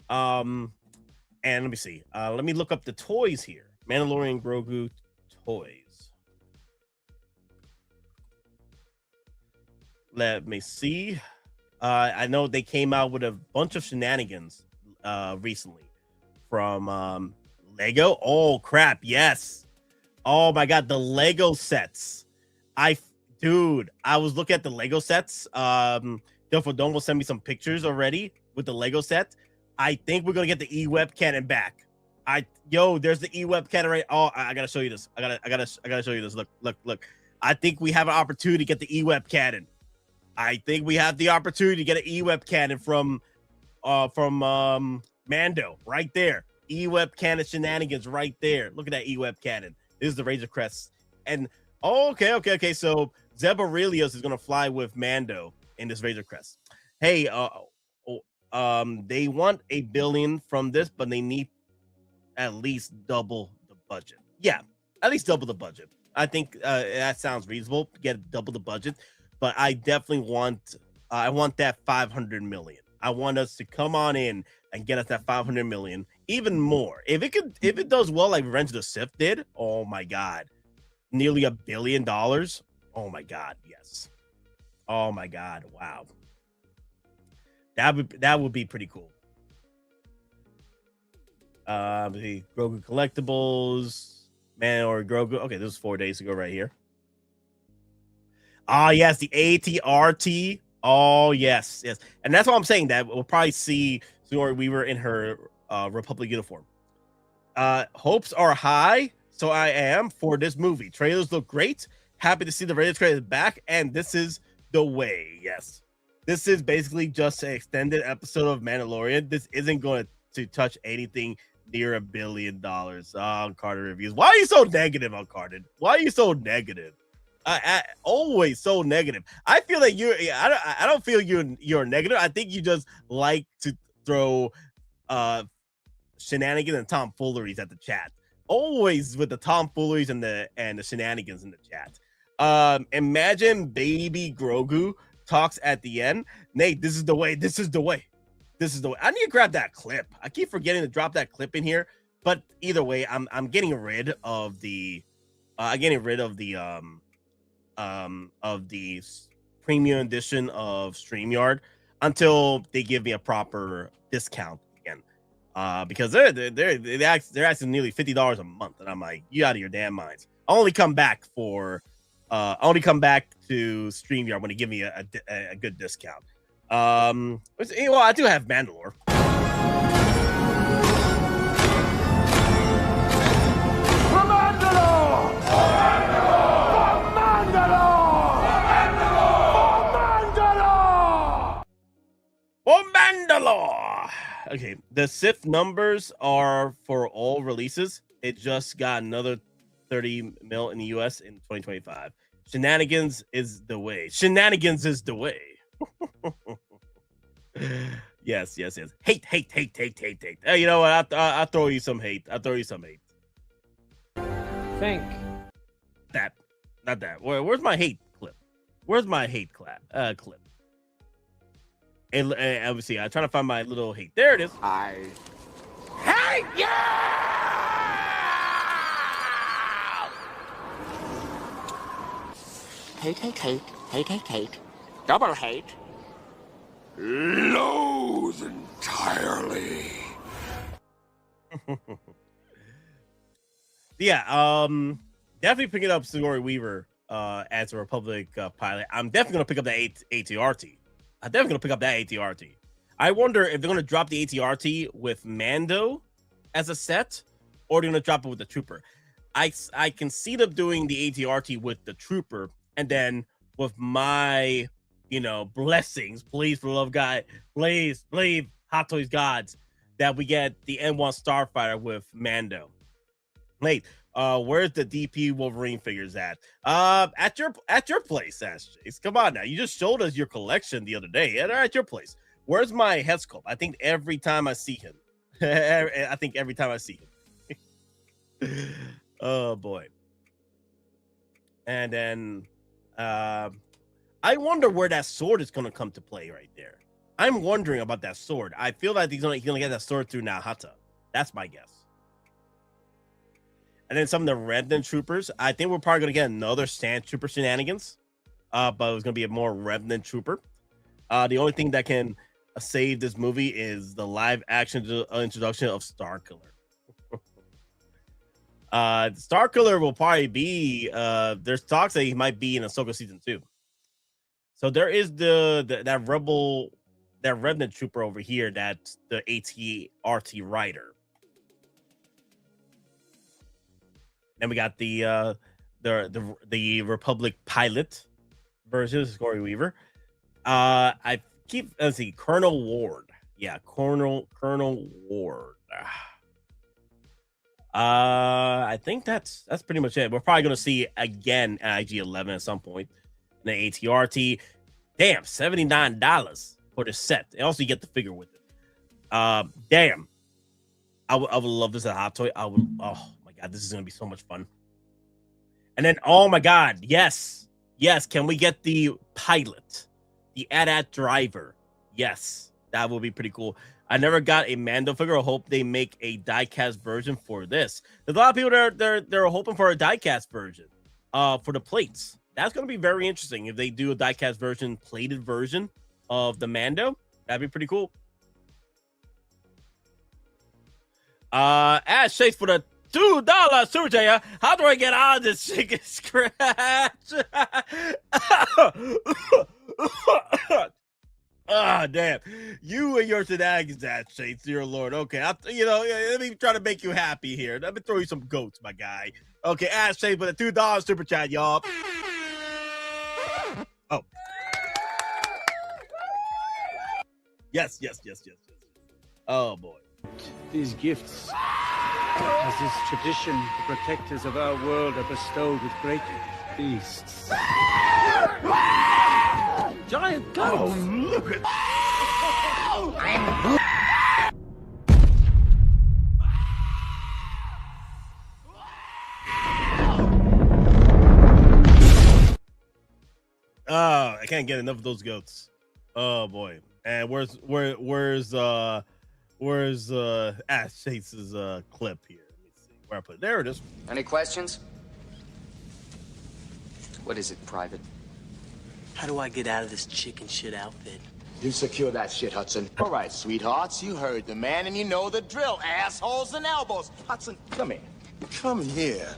And let me see. Let me look up the toys here. Mandalorian and Grogu toys. Let me see. I know they came out with a bunch of shenanigans recently from Lego. Oh crap! Yes. Oh my god, the Lego sets. I was looking at the Lego sets. Therefore, Don will send me some pictures already with the Lego set. I think we're gonna get the E-Web cannon back. There's the E-Web cannon right. Oh, I gotta show you this. I gotta show you this. Look. I think we have an opportunity to get the E-Web cannon. I think we have the opportunity to get an E-Web cannon from Mando right there. E-Web cannon shenanigans right there. Look at that E-Web cannon. This is the Razor Crest. And okay. So Zeb Aurelius is gonna fly with Mando in this Razor Crest. Hey, they want $1 billion from this, but they need at least double the budget. Yeah, at least double the budget. I think that sounds reasonable. Get double the budget, but I definitely want that 500 million. I want us to come on in and get us that 500 million, even more. If it does well like Revenge of the Sith did, oh my god, nearly $1 billion. Oh my god, yes. Oh my god, wow. That would be pretty cool. The Grogu Collectibles, Mandalorian Grogu. Okay, this was 4 days ago right here. Ah, yes, the ATRT. Oh, yes. And that's what I'm saying, that we'll probably see Sigourney Weaver in her Republic uniform. Hopes are high, so I am for this movie. Trailers look great. Happy to see the Raiders trailers back, and this is the way. Yes. This is basically just an extended episode of Mandalorian. This isn't going to touch anything near $1 billion on Carter Reviews. Why are you so negative, Uncarded? Why are you so negative? Always so negative. I feel that I don't feel you're negative. I think you just like to throw shenanigans and tomfooleries at the chat. Always with the tomfooleries and the shenanigans in the chat. Imagine baby Grogu talks at the end. Nate, this is the way. I need to grab that clip. I keep forgetting to drop that clip in here. But either way, I'm getting rid of the premium edition of StreamYard until they give me a proper discount again. Because they're asking nearly $50 a month, and I'm like, you out of your damn minds. I'll only come back to StreamYard when they give me a good discount. Well, I do have Mandalore. Mandalore! Okay, the Sith numbers are for all releases. It just got another 30 mil in the US in 2025. Shenanigans is the way. Yes. Hate. Hey, you know what? I'll throw you some hate. Think. That. Not that. Where's my hate clip? Where's my hate clip? And let me see. I'm trying to find my little hate. There it is. I hate you! Hate. Double hate. Loathe entirely. Yeah, definitely picking up Sigourney Weaver as a Republic pilot. I'm definitely gonna pick up that ATRT. I'm definitely gonna pick up that ATRT. I wonder if they're gonna drop the ATRT with Mando as a set, or they're gonna drop it with the Trooper. I can see them doing the ATRT with the Trooper, and then with my, blessings, please, for the love of God, please, Hot Toys gods, that we get the N1 Starfighter with Mando. Wait, where's the DP Wolverine figures at? At your place, Ash Chase. Come on now, you just showed us your collection the other day. They're at your place. Where's my head sculpt? I think every time I see him. Oh boy. And then I wonder where that sword is going to come to play right there. I'm wondering about that sword. I feel like he's gonna get that sword through OUTTA. That's my guess. And then some of the Remnant Troopers. I think we're probably going to get another Sand Trooper shenanigans. But it was going to be a more Remnant Trooper. The only thing that can save this movie is the live action introduction of Starkiller. Starkiller will probably be there's talks that he might be in Ahsoka season 2. So there is that Remnant Trooper over here, that's the ATRT rider. Then we got the Republic pilot version, Sigourney Weaver. Let's see, Colonel Ward. Yeah, Colonel Ward. I think that's pretty much it. We're probably gonna see again at IG-11 at some point. And the ATRT, damn, $79 for the set. And also you get the figure with it. Damn, I would love this at Hot Toy. Oh my god, this is gonna be so much fun. And then, oh my god, yes, can we get the pilot, the AT-AT driver? Yes, that would be pretty cool. I never got a Mando figure. I hope they make a diecast version for this. There's a lot of people they're hoping for a diecast version for the plates. That's going to be very interesting if they do a diecast version, plated version of the Mando. That'd be pretty cool. Ash Chase for the $2 super chat. How do I get out of this chicken scratch? Damn. You and your shenanigans, Ash Chase, dear Lord. Okay, let me try to make you happy here. Let me throw you some goats, my guy. Okay, Ash Chase with a $2 super chat, y'all. Oh. Yes. Oh, boy. These gifts, as is tradition, the protectors of our world are bestowed with great feasts. Giant goats! Oh, look at... Oh, I can't get enough of those goats. Oh boy. And where's Ash Chase's clip here? Let me see where I put it. There it is. Any questions? What is it, Private? How do I get out of this chicken shit outfit? You secure that shit, Hudson. All right, sweethearts, you heard the man and you know the drill. Assholes and elbows. Hudson, come here. Come here.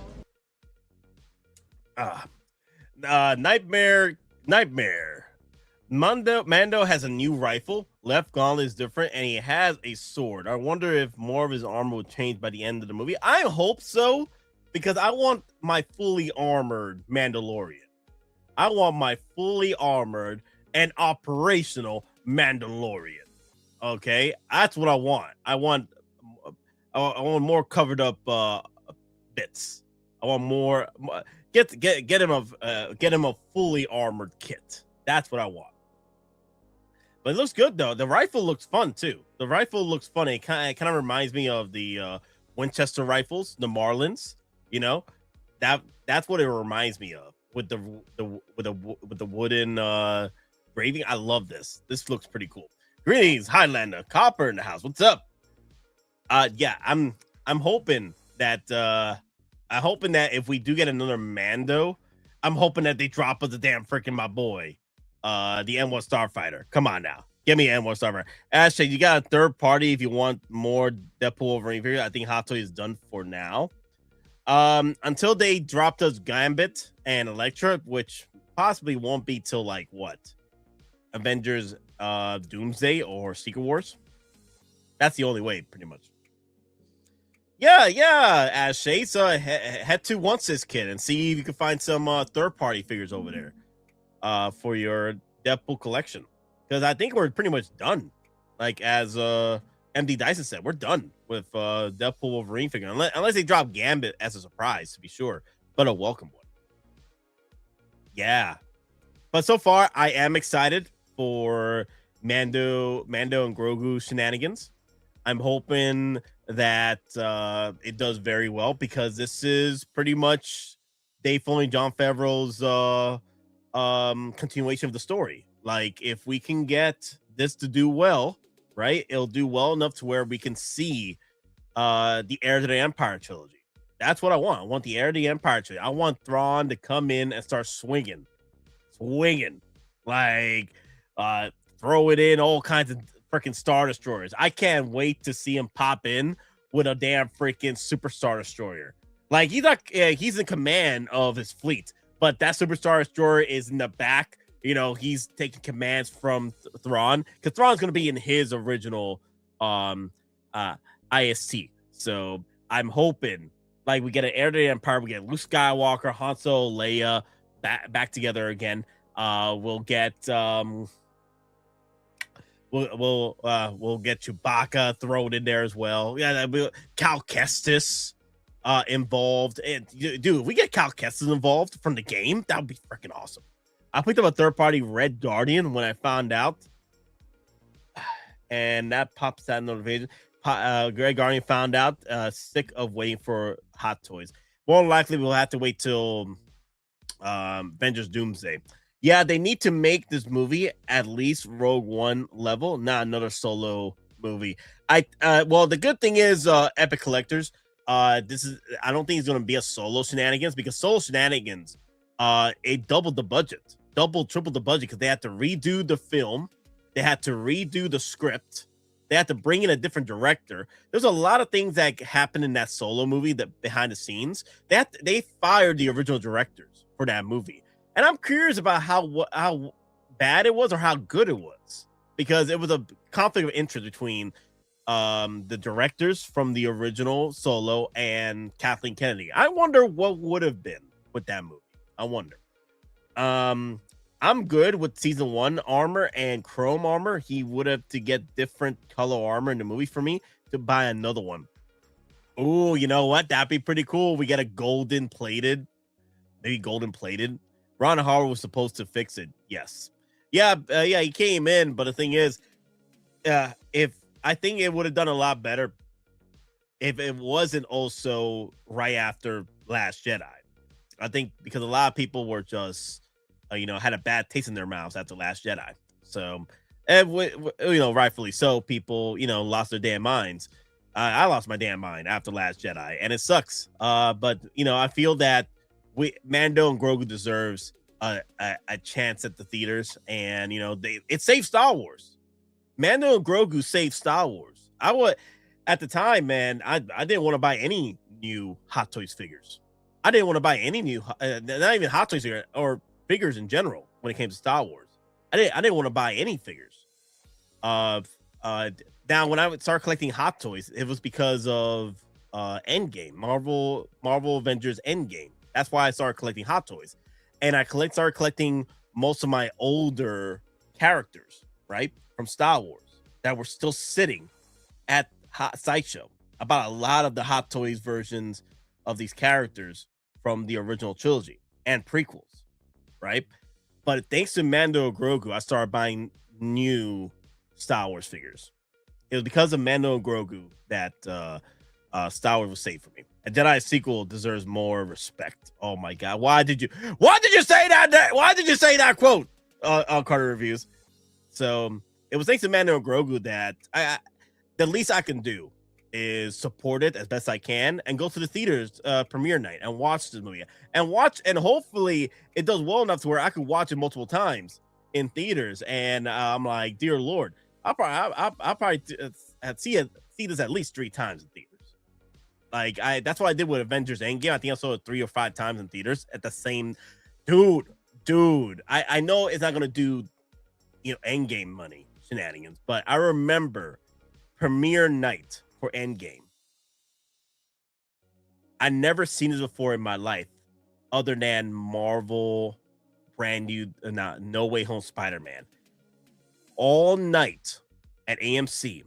Nightmare. Mando has a new rifle. Left gauntlet is different, and he has a sword. I wonder if more of his armor will change by the end of the movie. I hope so, because I want my fully armored Mandalorian. I want my fully armored and operational Mandalorian. Okay, that's what I want. I want more covered up bits. I want more. Get him a fully armored kit. That's what I want. But it looks good though. The rifle looks fun too. The rifle looks funny. It kind of reminds me of the Winchester rifles, the Marlins. You know, that's what it reminds me of with the wooden graving. I love this. This looks pretty cool. Greetings, Highlander. Copper in the house. What's up? Yeah, I'm hoping that if we do get another Mando, I'm hoping that they drop us the damn freaking my boy, the M1 Starfighter. Come on now, give me an M1 Starfighter. Ashley, you got a third party if you want more Deadpool Wolverine figure. I think Hot Toy is done for now. Until they dropped us Gambit and Elektra, which possibly won't be till like what, Avengers, Doomsday or Secret Wars. That's the only way, pretty much. Yeah, Ashley. So head to Once This Kid and see if you can find some third-party figures over there for your Deadpool collection. Because I think we're pretty much done. Like as MD Dyson said, we're done with Deadpool Wolverine figure. Unless they drop Gambit as a surprise, to be sure. But a welcome one. Yeah. But so far, I am excited for Mando and Grogu shenanigans. I'm hoping that it does very well because this is pretty much Dave Filoni, Jon Favreau's continuation of the story. Like, if we can get this to do well, right, it'll do well enough to where we can see the Heir to the Empire trilogy. That's what I want. I want the Heir to the Empire trilogy. I want Thrawn to come in and start swinging, like throw it in all kinds of freaking Star Destroyers. I can't wait to see him pop in with a damn freaking Super Star Destroyer. Like, he's in command of his fleet, but that Super Star Destroyer is in the back. You know, he's taking commands from Thrawn, because Thrawn's going to be in his original IST. So I'm hoping, like, we get an Heir to the Empire, we get Luke Skywalker, Han Solo, Leia back together again. We'll get we'll get Chewbacca thrown in there as well. Yeah, Cal Kestis involved, and dude, if we get Cal Kestis involved from the game, that would be freaking awesome. I picked up a third-party Red Guardian when I found out, and that pops that notification. Red Guardian found out. Sick of waiting for Hot Toys. More than likely, we'll have to wait till Avengers Doomsday. Yeah, they need to make this movie at least Rogue One level, not another solo movie. Well, the good thing is, Epic Collectors, I don't think it's going to be a solo shenanigans, because solo shenanigans, it doubled the budget. Tripled the budget, because they had to redo the film, they had to redo the script, they had to bring in a different director. There's a lot of things that happened in that solo movie that behind the scenes. They fired the original directors for that movie, and I'm curious about how bad it was or how good it was, because it was a conflict of interest between the directors from the original Solo and Kathleen Kennedy. I wonder what would have been with that movie. I wonder. I'm good with season 1 armor and chrome armor. He would have to get different color armor in the movie for me to buy another one. Oh, you know what? That'd be pretty cool. We get a golden plated. Ron Howard was supposed to fix it. Yes. Yeah, he came in, but the thing is, I think it would have done a lot better if it wasn't also right after Last Jedi. I think because a lot of people were just, had a bad taste in their mouths after Last Jedi. So, rightfully so, people, lost their damn minds. I lost my damn mind after Last Jedi, and it sucks. But, I feel that Mando and Grogu deserves a chance at the theaters, and, it saved Star Wars. Mando and Grogu saved Star Wars. At the time, man, I didn't want to buy any new Hot Toys figures. I didn't want to buy any new, not even Hot Toys figures, or figures in general when it came to Star Wars. I didn't want to buy any figures. Now, when I would start collecting Hot Toys, it was because of Endgame, Marvel Avengers Endgame. That's why I started collecting Hot Toys, and I started collecting most of my older characters, right, from Star Wars that were still sitting at Sideshow. I bought a lot of the Hot Toys versions of these characters from the original trilogy and prequels, right? But thanks to Mando and Grogu, I started buying new Star Wars figures. It was because of Mando and Grogu that Star Wars was saved for me. A Jedi sequel deserves more respect. Oh my God. Why did you say that? Why did you say that quote on Carter Reviews? So it was thanks to Mando and Grogu that the least I can do is support it as best I can and go to the theaters premiere night and watch the movie and hopefully it does well enough to where I can watch it multiple times in theaters. And I'm like, dear Lord, I'll probably see this at least 3 times in theaters. Like that's what I did with Avengers Endgame. I think I saw it 3 or 5 times in theaters at the same. Dude. I know it's not gonna do, Endgame money shenanigans, but I remember premiere night for Endgame. I never seen this before in my life, other than Marvel brand new, No Way Home Spider-Man. All night at AMC,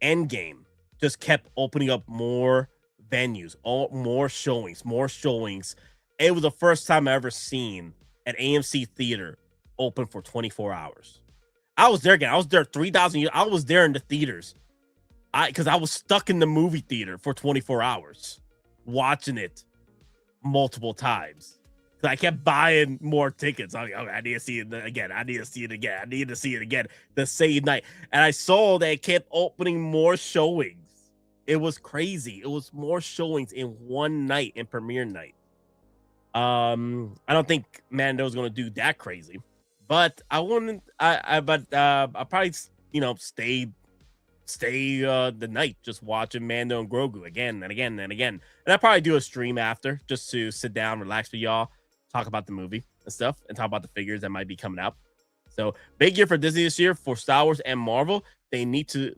Endgame just kept opening up more venues, more showings. It was the first time I ever seen an AMC theater open for 24 hours. I was there again. I was there 3,000 years. I was there in the theaters. Because I was stuck in the movie theater for 24 hours watching it multiple times. Because I kept buying more tickets. I need to see it again. I need to see it again the same night. And I saw that it kept opening more showings. It was crazy. It was more showings in one night, in premiere night. I don't think Mando's going to do that crazy. But I wouldn't. I'll probably, stay the night just watching Mando and Grogu again and again and again. And I'll probably do a stream after just to sit down, relax with y'all, talk about the movie and stuff, and talk about the figures that might be coming out. So big year for Disney this year for Star Wars and Marvel. They need to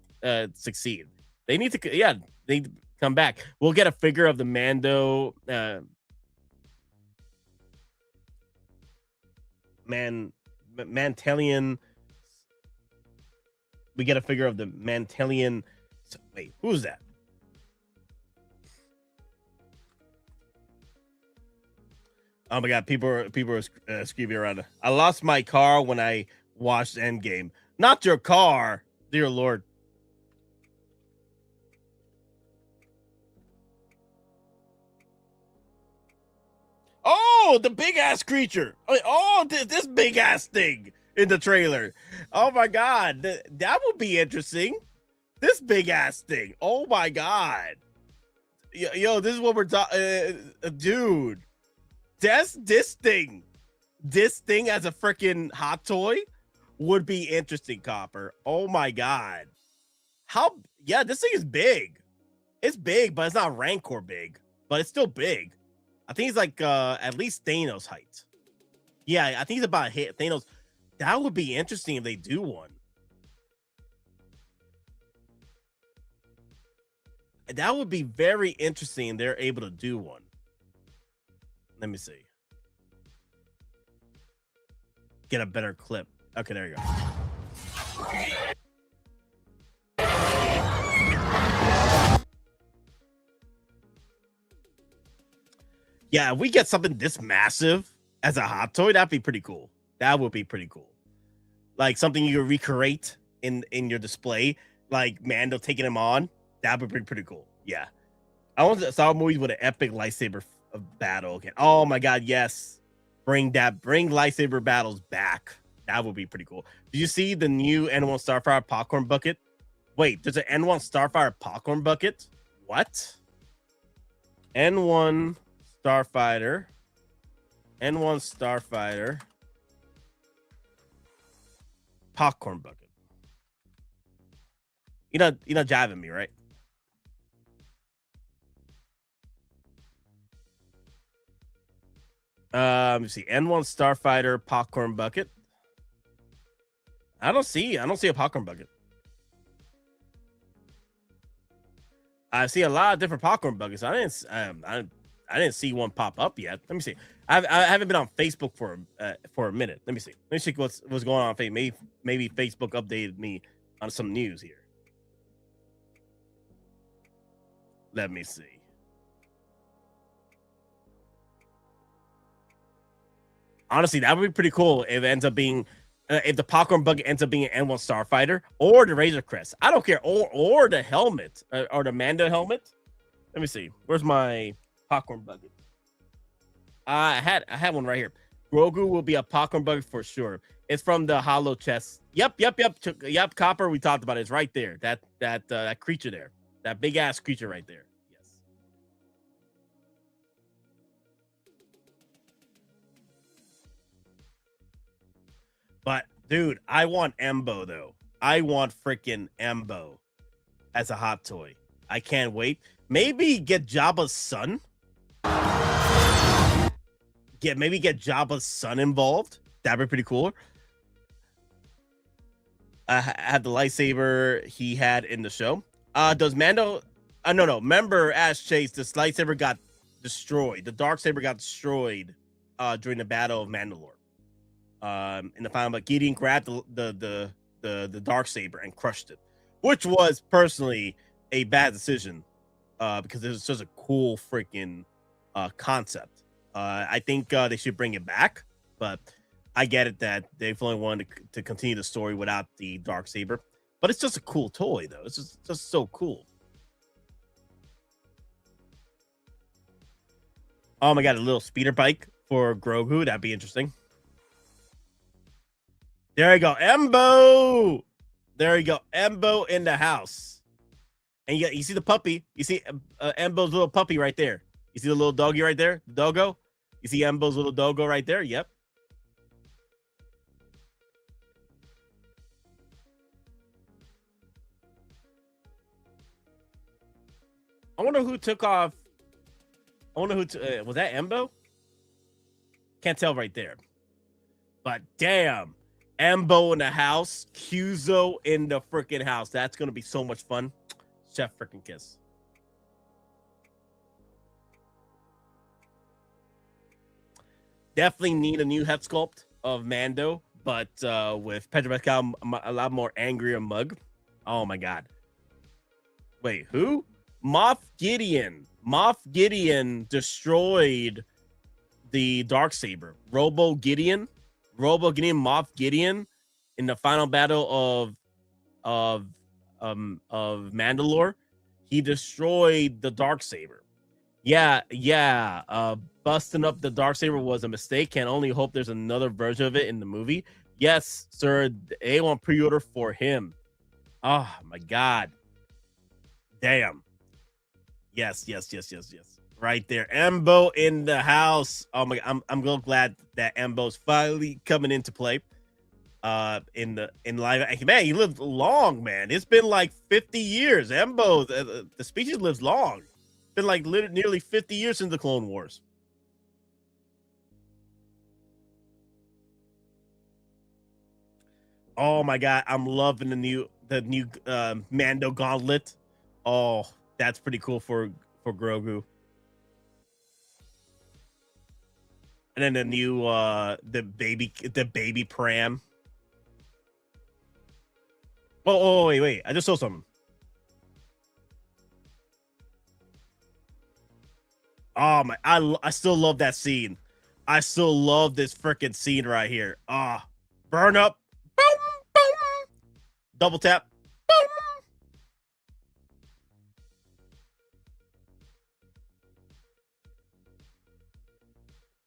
succeed. They need to come back. We'll get a figure of the Mando Mantelian. We get a figure of the Mantelian. Wait, who's that? Oh my God, people are screaming around. I lost my car when I watched Endgame. Not your car, dear Lord. Oh, the big ass creature. Oh, this big ass thing in the trailer. Oh my God, that would be interesting. This big ass thing. Oh my God. Yo, this is what we're talking. Dude, this thing as a freaking hot toy would be interesting, Copper. Oh my God. This thing is big. It's big, but it's not Rancor big, but it's still big. I think he's like at least Thanos height. Yeah, I think he's about Thanos. That would be interesting if they do one. That would be very interesting if they're able to do one. Let me see. Get a better clip. Okay, there you go. Yeah, if we get something this massive as a hot toy, that'd be pretty cool. That would be pretty cool. Like something you could recreate in your display, like Mando taking him on. That would be pretty cool. Yeah. I want to saw movies with an epic lightsaber battle again. Oh my God, yes. Bring lightsaber battles back. That would be pretty cool. Did you see the new N1 Starfire popcorn bucket? Wait, there's an N1 Starfire popcorn bucket? What? N1 Starfighter popcorn bucket. You're not jiving me, right? Let me see. N1 Starfighter popcorn bucket. I don't see a popcorn bucket. I see a lot of different popcorn buckets. I didn't see one pop up yet. Let me see. I haven't been on Facebook for a minute. Let me see what's going on. Maybe Facebook updated me on some news here. Let me see. Honestly, that would be pretty cool if it ends up being if the popcorn bucket ends up being an N1 Starfighter or the Razor Crest. I don't care. Or the helmet or the Mando helmet. Let me see. Where's my popcorn bucket? I had one right here. Grogu will be a popcorn bucket for sure. It's from the hollow chest. Yep. Copper. We talked about it. It's right there. That creature there. That big ass creature right there. Yes. But dude, I want Embo though. I want freaking Embo as a hot toy. I can't wait. Maybe get Jabba's son. Maybe get Jabba's son involved. That'd be pretty cool. Had the lightsaber he had in the show. Does Mando? No. Remember, Ash Chase, this lightsaber got destroyed. The dark saber got destroyed during the Battle of Mandalore. In the final, but Gideon grabbed the dark saber and crushed it, which was personally a bad decision because it was such a cool freaking concept. I think they should bring it back, but I get it that they've only wanted to continue the story without the dark saber. But it's just a cool toy, though. It's just so cool. Oh my god, a little speeder bike for Grogu. That'd be interesting. There you go, Embo. There you go, Embo in the house. And you see the puppy. You see Embo's little puppy right there. You see the little doggy right there, the doggo. You see Embo's little doggo right there. Yep. I wonder who took off. I wonder who was that Embo? Can't tell right there. But damn, Embo in the house, Cuzo in the freaking house. That's gonna be so much fun. Chef freaking kiss. Definitely need a new head sculpt of Mando, but with Pedro Pascal a lot more angrier mug. Oh my god. Wait, who? Moff Gideon. Moff Gideon destroyed the Darksaber. Robo Gideon, Moff Gideon in the final battle of Mandalore. He destroyed the Darksaber. Yeah. Busting up the Darksaber was a mistake. Can only hope there's another version of it in the movie. Yes, sir. A1 pre-order for him. Oh my god. Damn. Yes. Right there. Embo in the house. Oh my god. I'm real glad that Embo's finally coming into play. In live. Man, he lived long, man. It's been like 50 years. Embo, the species lives long. It's been like nearly 50 years since the Clone Wars. Oh my god, I'm loving the new Mando gauntlet. Oh, that's pretty cool for Grogu. And then the new the baby pram. Oh wait. I just saw something. Oh my, I still love that scene. I still love this freaking scene right here. Burn up. Boom, boom. Double tap. Boom.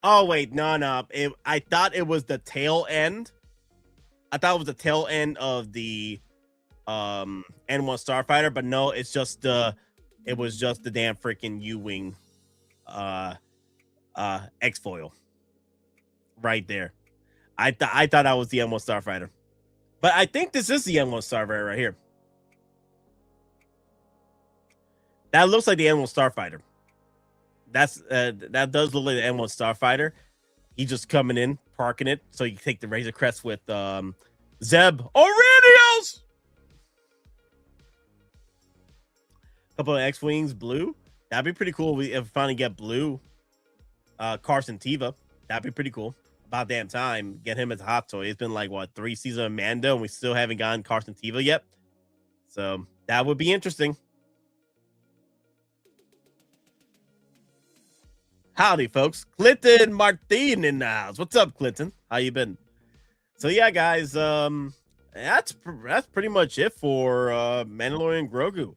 Oh wait, no. I thought it was the tail end. I thought it was the tail end of the N1 Starfighter, but no, it was just the damn freaking U-Wing X-foil right there. I thought that was the N1 Starfighter, but I think this is the N1 Starfighter right here. That looks like the N1 Starfighter. That does look like the N1 Starfighter. He's just coming in, parking it, so you can take the Razor Crest with Zeb Aurelius. Couple of X-Wings blue. That'd be pretty cool if we finally get blue Carson Teva. That'd be pretty cool. About damn time. Get him as a hot toy. It's been like, what, 3 seasons of Mando, and we still haven't gotten Carson Teva yet. So that would be interesting. Howdy, folks. Clinton Martin in the house. What's up, Clinton? How you been? So yeah, guys, that's pretty much it for Mandalorian and Grogu.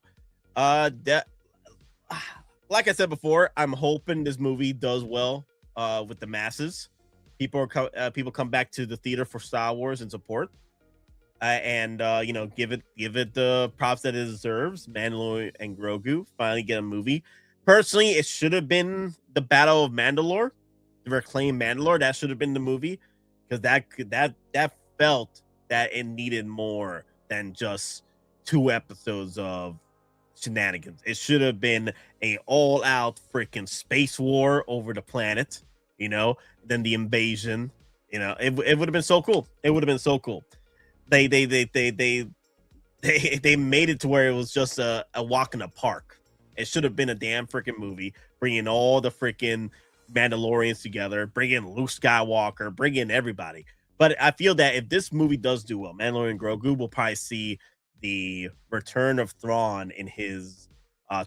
That, like I said before, I'm hoping this movie does well with the masses. People come back to the theater for Star Wars and support, and you know, give it the props that it deserves. Mandalorian and Grogu finally get a movie. Personally, it should have been the Battle of Mandalore, the Reclaimed Mandalore. That should have been the movie, because that felt that it needed more than just 2 episodes of shenanigans. It should have been a all-out freaking space war over the planet, you know, then the invasion. You know, it would have been so cool. It would have been so cool. They made it to where it was just a walk in the park. It should have been a damn freaking movie, bringing all the freaking Mandalorians together, bringing Luke Skywalker, bringing everybody. But I feel that if this movie does do well, Mandalorian and Grogu will probably see the return of Thrawn in his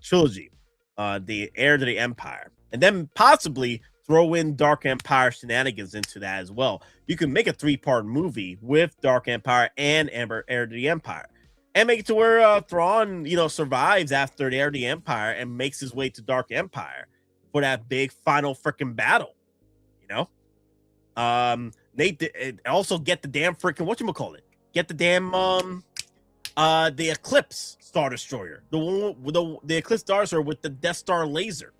trilogy, the heir to the Empire, and then possibly throw in Dark Empire shenanigans into that as well. You can make a 3-part movie with Dark Empire and heir to the Empire, and make it to where Thrawn, you know, survives after the heir to the Empire and makes his way to Dark Empire for that big final freaking battle. You know, they also get the damn freaking whatchamacallit, get the damn the Eclipse Star Destroyer, the one with the Eclipse Star Destroyer with the Death Star laser.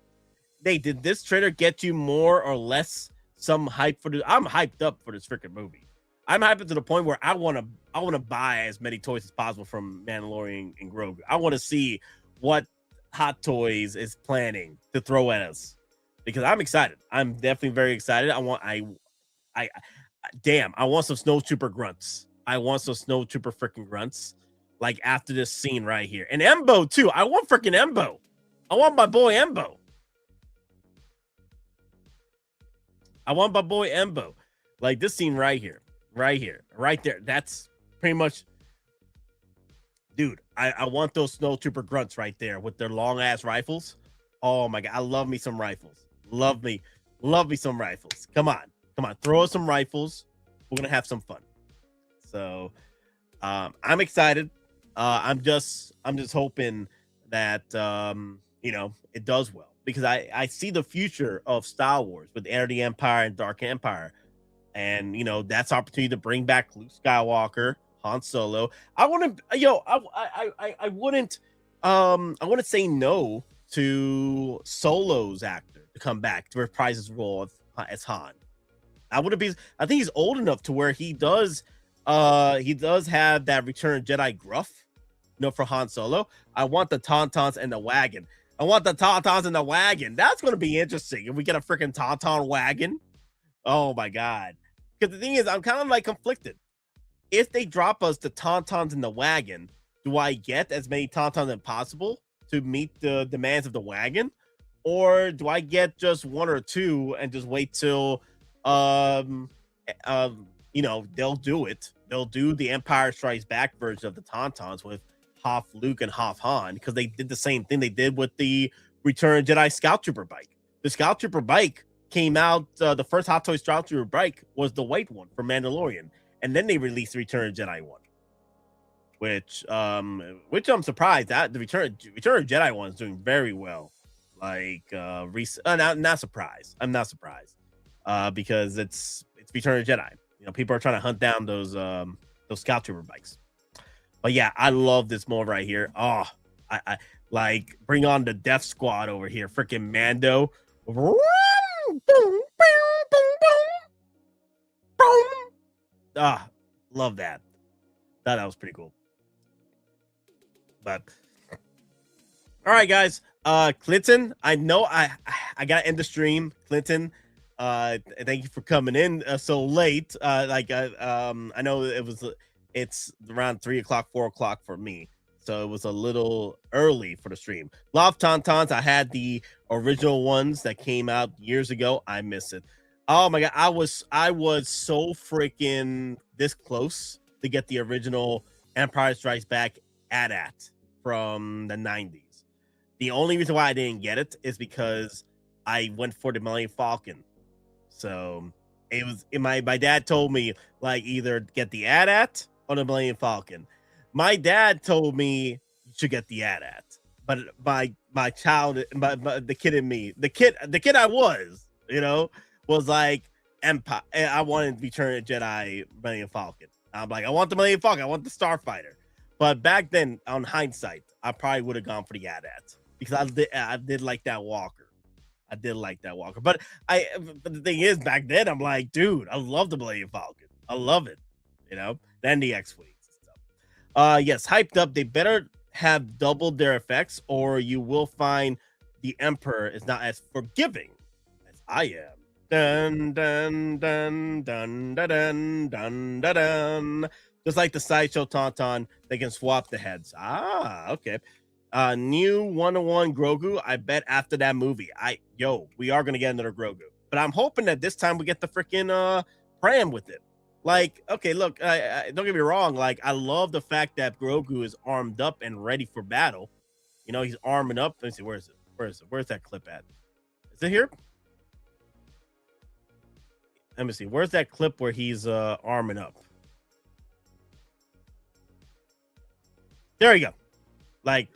Did this trailer get you more or less some hype for this? I'm hyped up for this freaking movie. I'm hyped to the point where I want to buy as many toys as possible from Mandalorian and Grogu. I want to see what Hot Toys is planning to throw at us, because I'm excited. I'm definitely very excited. I want some Snowtrooper grunts. I want some Snowtrooper freaking grunts, like after this scene right here. And Embo too. I want freaking Embo. I want my boy Embo. I want my boy Embo. Like this scene right here, right there. That's pretty much, dude. I want those Snowtrooper grunts right there with their long ass rifles. Oh my god, I love me some rifles. Love me some rifles. Come on, throw us some rifles. We're gonna have some fun. So, I'm excited. I'm just hoping that you know, it does well, because I see the future of Star Wars with Heir to the Empire and Dark Empire, and you know, that's opportunity to bring back Luke Skywalker, Han Solo. I wouldn't say no to Solo's actor to come back to reprise his role as Han. I think he's old enough to where he does have that Return of Jedi gruff, you know, for Han Solo. I want the Tauntauns and the wagon. That's going to be interesting if we get a freaking Tauntaun wagon. Oh my god. Because the thing is, I'm kind of like conflicted. If they drop us the Tauntauns in the wagon, do I get as many Tauntauns as possible to meet the demands of the wagon? Or do I get just 1 or 2 and just wait till you know, they'll do it. They'll do the Empire Strikes Back version of the Tauntauns with half Luke and half Han, because they did the same thing they did with the Return of Jedi Scout Trooper bike. The Scout Trooper bike came out, the first Hot Toy Scout Trooper bike was the white one for Mandalorian, and then they released the Return of Jedi one, which I'm surprised that the Return of Jedi one is doing very well. Like not surprised. I'm not surprised because it's Return of Jedi. You know, people are trying to hunt down those Scout Trooper bikes. But yeah, I love this move right here. Oh, I like, bring on the Death Squad over here. Freaking Mando. Love that. Thought that was pretty cool. But all right, guys. Clinton, I know I gotta end the stream. Clinton, thank you for coming in so late. I know it's around 3 o'clock, 4 o'clock for me, so it was a little early for the stream. Love Tauntauns. I had the original ones that came out years ago. I miss it. Oh my god, I was so freaking this close to get the original Empire Strikes Back AT-AT from the 90s. The only reason why I didn't get it is because I went for the Millennium Falcon. So My dad told me like either get the AT-AT or the Millennium Falcon. My dad told me you should get the AT-AT, but my child, the kid in me, the kid I was, was like Empire. I wanted Return of the Jedi Millennium Falcon. I'm like, I want the Millennium Falcon. I want the Starfighter. But back then, on hindsight, I probably would have gone for the AT-AT because I did like that walker. But but the thing is, back then I'm like, dude, I love the Millennium Falcon. I love it, Then the X-Wings and stuff. Yes, hyped up. They better have doubled their effects, or you will find the Emperor is not as forgiving as I am. Dun dun dun dun dun dun dun dun dun. Just like the Sideshow Tauntaun, they can swap the heads. Okay. New 101 Grogu. I bet after that movie, we are gonna get another Grogu. But I'm hoping that this time we get the freaking Pram with it. Like, okay, look, don't get me wrong. Like, I love the fact that Grogu is armed up and ready for battle. He's arming up. Let me see, where is it? Where's that clip at? Is it here? Let me see. Where's that clip where he's arming up? There you go. Like,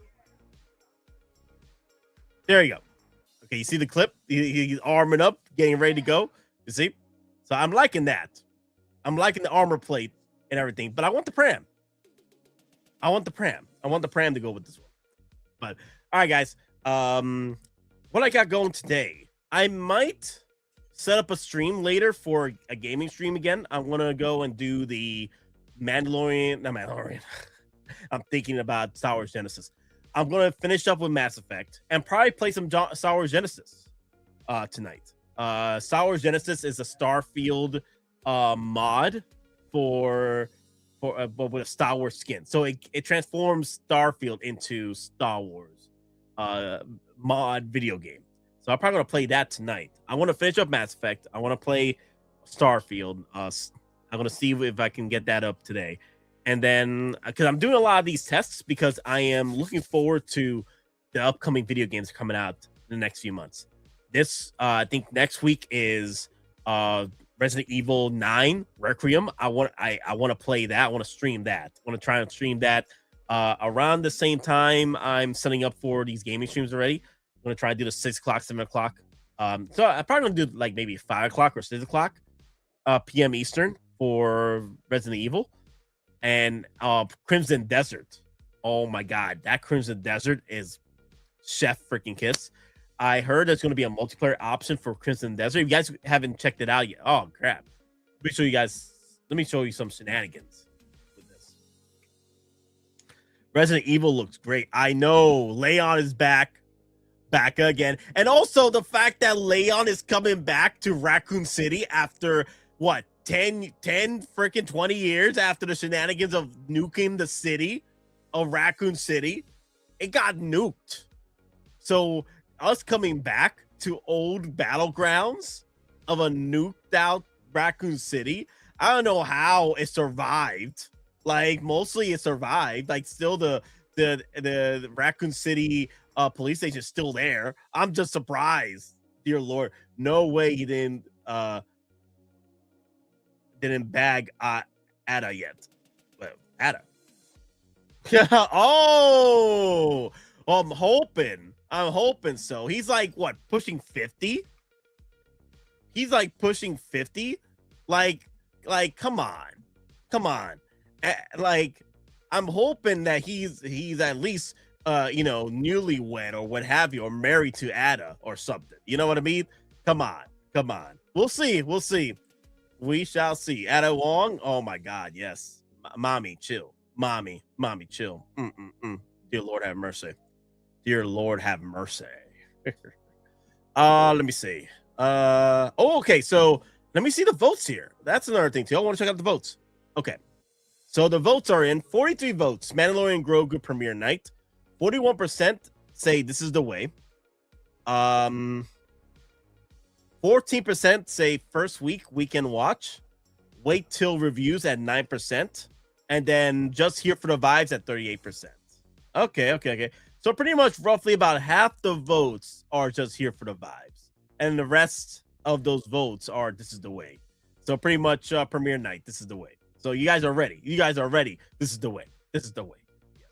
there you go. Okay, you see the clip? He's arming up, getting ready to go. You see? So I'm liking that. I'm liking the armor plate and everything, but I want the Pram. I want the Pram to go with this one. But all right, guys. What I got going today, I might set up a stream later for a gaming stream again. I want to go and do the Mandalorian. I'm thinking about Star Wars Genesis. I'm going to finish up with Mass Effect and probably play some Star Wars Genesis tonight. Star Wars Genesis is a Starfield mod for but with a Star Wars skin. So it transforms Starfield into Star Wars mod video game. So I'm probably going to play that tonight. I want to finish up Mass Effect. I want to play Starfield. I'm going to see if I can get that up today. And then, because I'm doing a lot of these tests because I am looking forward to the upcoming video games coming out in the next few months. I think next week is Resident Evil 9 Requiem. I want to play that. I want to stream that. I want to try and stream that around the same time I'm setting up for these gaming streams already. I'm going to try to do the 6 o'clock, 7 o'clock. So I'm probably going to do like maybe 5 o'clock or 6 o'clock p.m. Eastern for Resident Evil. And Crimson Desert. Oh my God, that Crimson Desert is chef freaking kiss. I heard there's going to be a multiplayer option for Crimson Desert. If you guys haven't checked it out yet, oh crap. Let me show you some shenanigans with this. Resident Evil looks great. I know Leon is back again. And also the fact that Leon is coming back to Raccoon City after what? 10 freaking 20 years after the shenanigans of nuking the city of Raccoon City. It got nuked. So us coming back to old battlegrounds of a nuked out Raccoon City, I don't know how it survived. Like, mostly it survived. Like, still the Raccoon City police station is still there. I'm just surprised. Dear Lord. No way he didn't bag OUTTA yet. Well, OUTTA. Oh, I'm hoping so. He's like, what, pushing 50? He's like pushing 50? Like, come on. Like, I'm hoping that he's at least, newlywed or what have you, or married to OUTTA or something. You know what I mean? Come on. We'll see. We shall see. OUTTA Wong. Oh my God, yes. Mommy, chill. Mommy, chill. Dear Lord, have mercy. Let me see. Okay. So let me see the votes here. That's another thing too. I want to check out the votes. Okay. So the votes are in. 43 votes. Mandalorian and Grogu premiere night. 41% say this is the way. 14% say first weekend watch. Wait till reviews at 9%. And then just here for the vibes at 38%. Okay. So pretty much roughly about half the votes are just here for the vibes. And the rest of those votes are this is the way. So pretty much premiere night. This is the way. So you guys are ready. You guys are ready. This is the way. This is the way. Yes.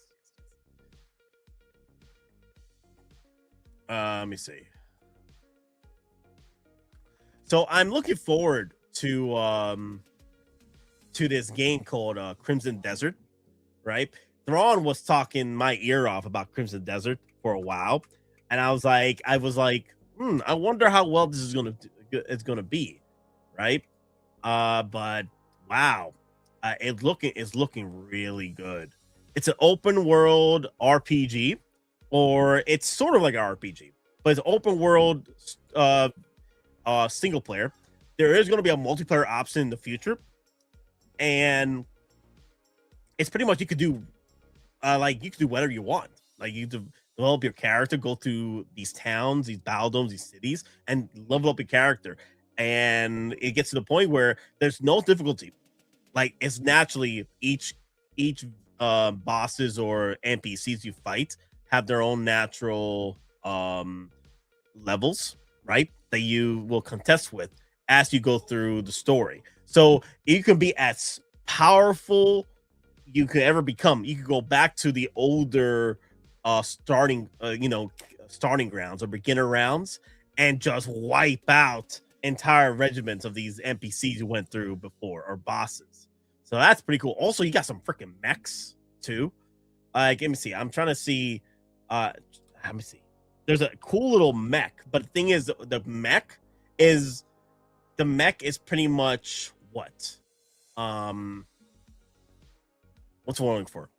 Let me see. So I'm looking forward to this game called Crimson Desert, right? Thrawn was talking my ear off about Crimson Desert for a while, and I was like, I wonder how well this is gonna be, right? But wow, it's looking really good. It's an open world RPG, or it's sort of like an RPG, but it's open world single player. There is going to be a multiplayer option in the future, and it's pretty much you could do whatever you want. Like you develop your character, go through these towns, these battledomes, these cities, and level up your character. And it gets to the point where there's no difficulty. Like it's naturally each bosses or NPCs you fight have their own natural levels, right? That you will contest with as you go through the story. So you can be as powerful you could ever become. You could go back to the older starting grounds or beginner rounds and just wipe out entire regiments of these NPCs you went through before, or bosses. So that's pretty cool. Also, you got some freaking mechs too. Let me see. I'm trying to see. Let me see. There's a cool little mech, but the thing is, the mech is pretty much what? What's what I'm looking for?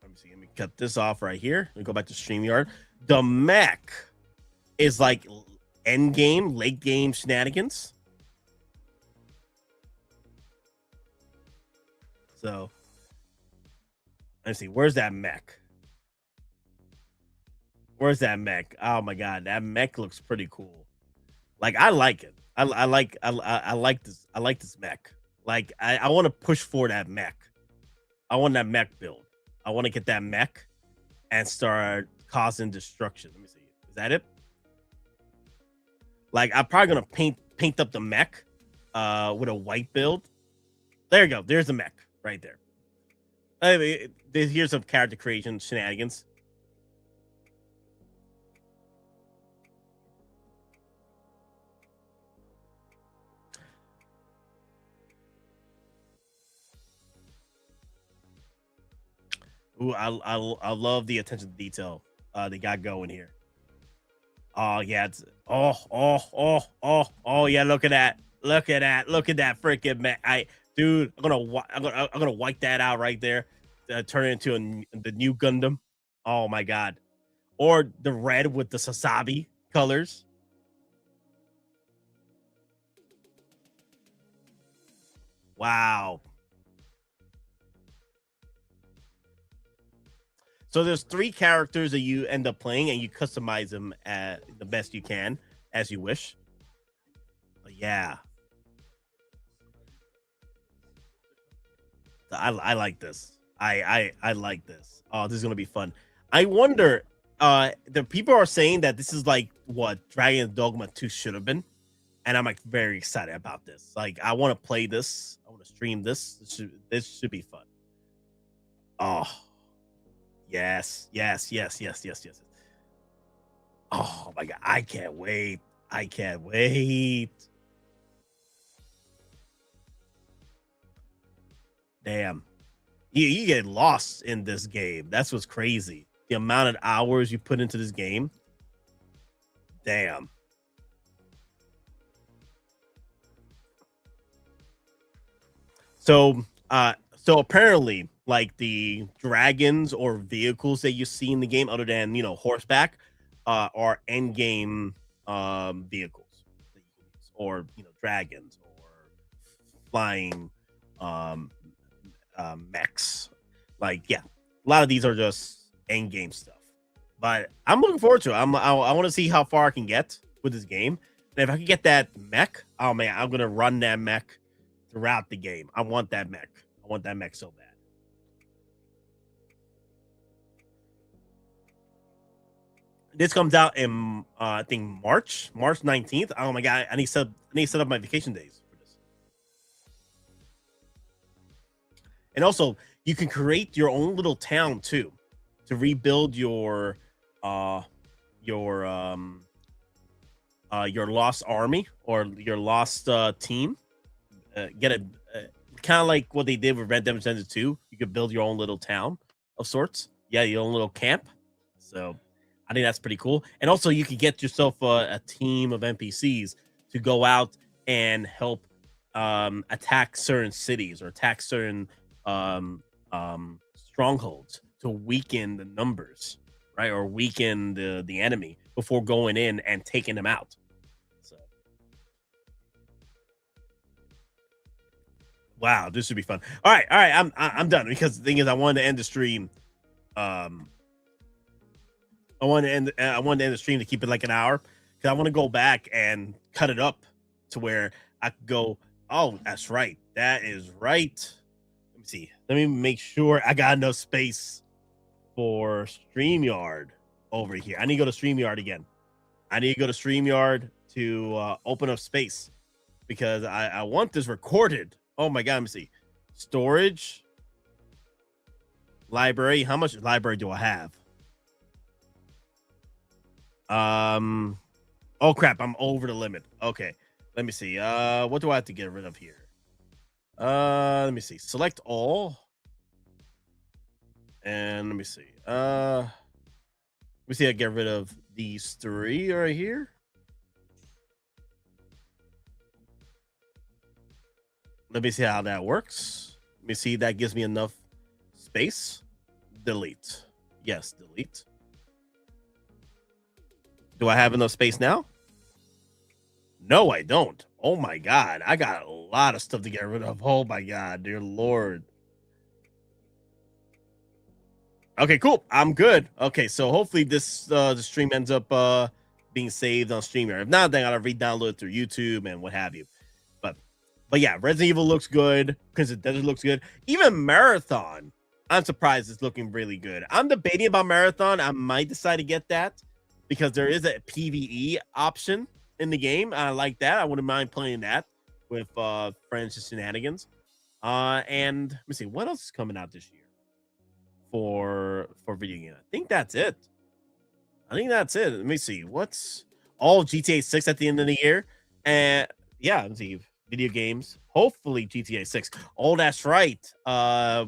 Let me see. Let me cut this off right here. Let me go back to StreamYard. The mech is like end game, late game shenanigans. So let's see. Where's that mech? Where's that mech? Oh my god, that mech looks pretty cool. Like I like it. I like this. I like this mech. Like I want to push for that mech. I want that mech build. I want to get that mech and start causing destruction. Let me see. Is that it? Like I'm probably gonna paint up the mech with a white build. There you go. There's the mech right there. I mean, here's some character creation shenanigans. Ooh, I love the attention to detail they got going here. Oh yeah, it's oh yeah, look at that freaking man. I'm gonna wipe that out right there. Turn it into the new Gundam. Oh my god. Or the red with the Sasabi colors. Wow. So there's 3 characters that you end up playing, and you customize them the best you can, as you wish. But yeah, I like this. I like this. Oh, this is gonna be fun. I wonder. The people are saying that this is like what Dragon Dogma 2 should have been, and I'm like very excited about this. Like I want to play this. I want to stream this. This should be fun. Oh. Yes. Oh my god, I can't wait. Damn. You get lost in this game. That's what's crazy. The amount of hours you put into this game. Damn. So apparently, like the dragons or vehicles that you see in the game, other than horseback, are end game vehicles that you can use, or dragons or flying mechs. Like a lot of these are just end game stuff. But I'm looking forward to it. I want to see how far I can get with this game, and if I can get that mech, oh man, I'm gonna run that mech throughout the game. I want that mech. I want that mech so bad. This comes out in I think March 19th. Oh my god, I need to set up my vacation days for this. And also, you can create your own little town too, to rebuild your lost army or your lost team. Get a kind of like what they did with Red Dead Redemption 2. You could build your own little town of sorts. Yeah, your own little camp. So I think that's pretty cool. And also, you could get yourself a team of NPCs to go out and help attack certain cities or attack certain strongholds to weaken the numbers, right? Or weaken the enemy before going in and taking them out. So, wow, this should be fun. All right, I'm done because the thing is, I wanted to end the stream. I wanted to end the stream to keep it like an hour because I want to go back and cut it up to where I could go. Oh, that's right. That is right. Let me see. Let me make sure I got enough space for StreamYard over here. I need to go to StreamYard again. I need to go to StreamYard to open up space because I want this recorded. Oh my God. Let me see. Storage. Library. How much library do I have? Oh crap. I'm over the limit. Okay. Let me see. What do I have to get rid of here? Let me see. Select all. And let me see. Let me see. I get rid of these 3 right here. Let me see how that works. Let me see. That gives me enough space. Delete. Yes, delete. Do I have enough space now? No, I don't. Oh my God. I got a lot of stuff to get rid of. Oh my God, dear Lord. Okay, cool. I'm good. Okay, so hopefully this the stream ends up being saved on StreamYard. If not, then I gotta re-download it through YouTube and what have you. But yeah, Resident Evil looks good. Crimson Desert looks good. Even Marathon, I'm surprised it's looking really good. I'm debating about Marathon. I might decide to get that because there is a PvE option in the game. I like that. I wouldn't mind playing that with friends and shenanigans. And let me see what else is coming out this year for video game. I think that's it. Let me see what's all GTA 6 at the end of the year. And yeah, let's see video games. Hopefully GTA 6. Oh, that's right.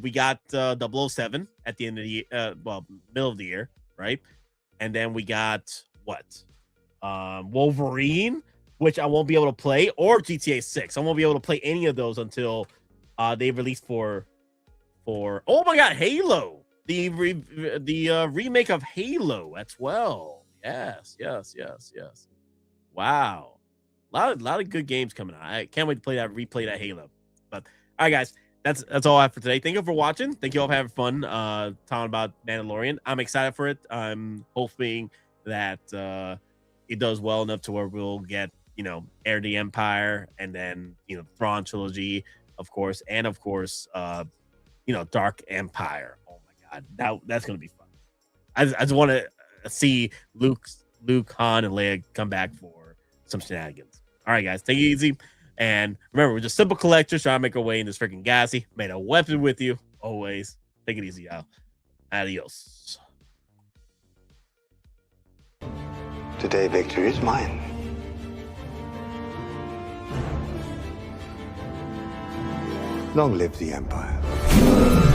We got 007 at the end of the year. Middle of the year, right? And then we got what? Wolverine, which I won't be able to play, or GTA 6. I won't be able to play any of those until they release for oh my God, Halo. The remake of Halo as well. Yes. Wow. A lot of good games coming out. I can't wait to replay that Halo. But all right, guys, that's all I have for today. Thank you for watching. Thank you all for having fun talking about Mandalorian. I'm excited for it. I'm hoping that it does well enough to where we'll get, Heir to the Empire and then, Thrawn trilogy, of course, and of course, Dark Empire. Oh my God, that's gonna be fun. I just want to see Luke, Han, and Leia come back for some shenanigans. All right, guys, take it easy. And remember, we're just simple collectors trying to make our way in this freaking galaxy. Made a weapon with you, always. Take it easy, y'all. Adios. Today, victory is mine. Long live the Empire.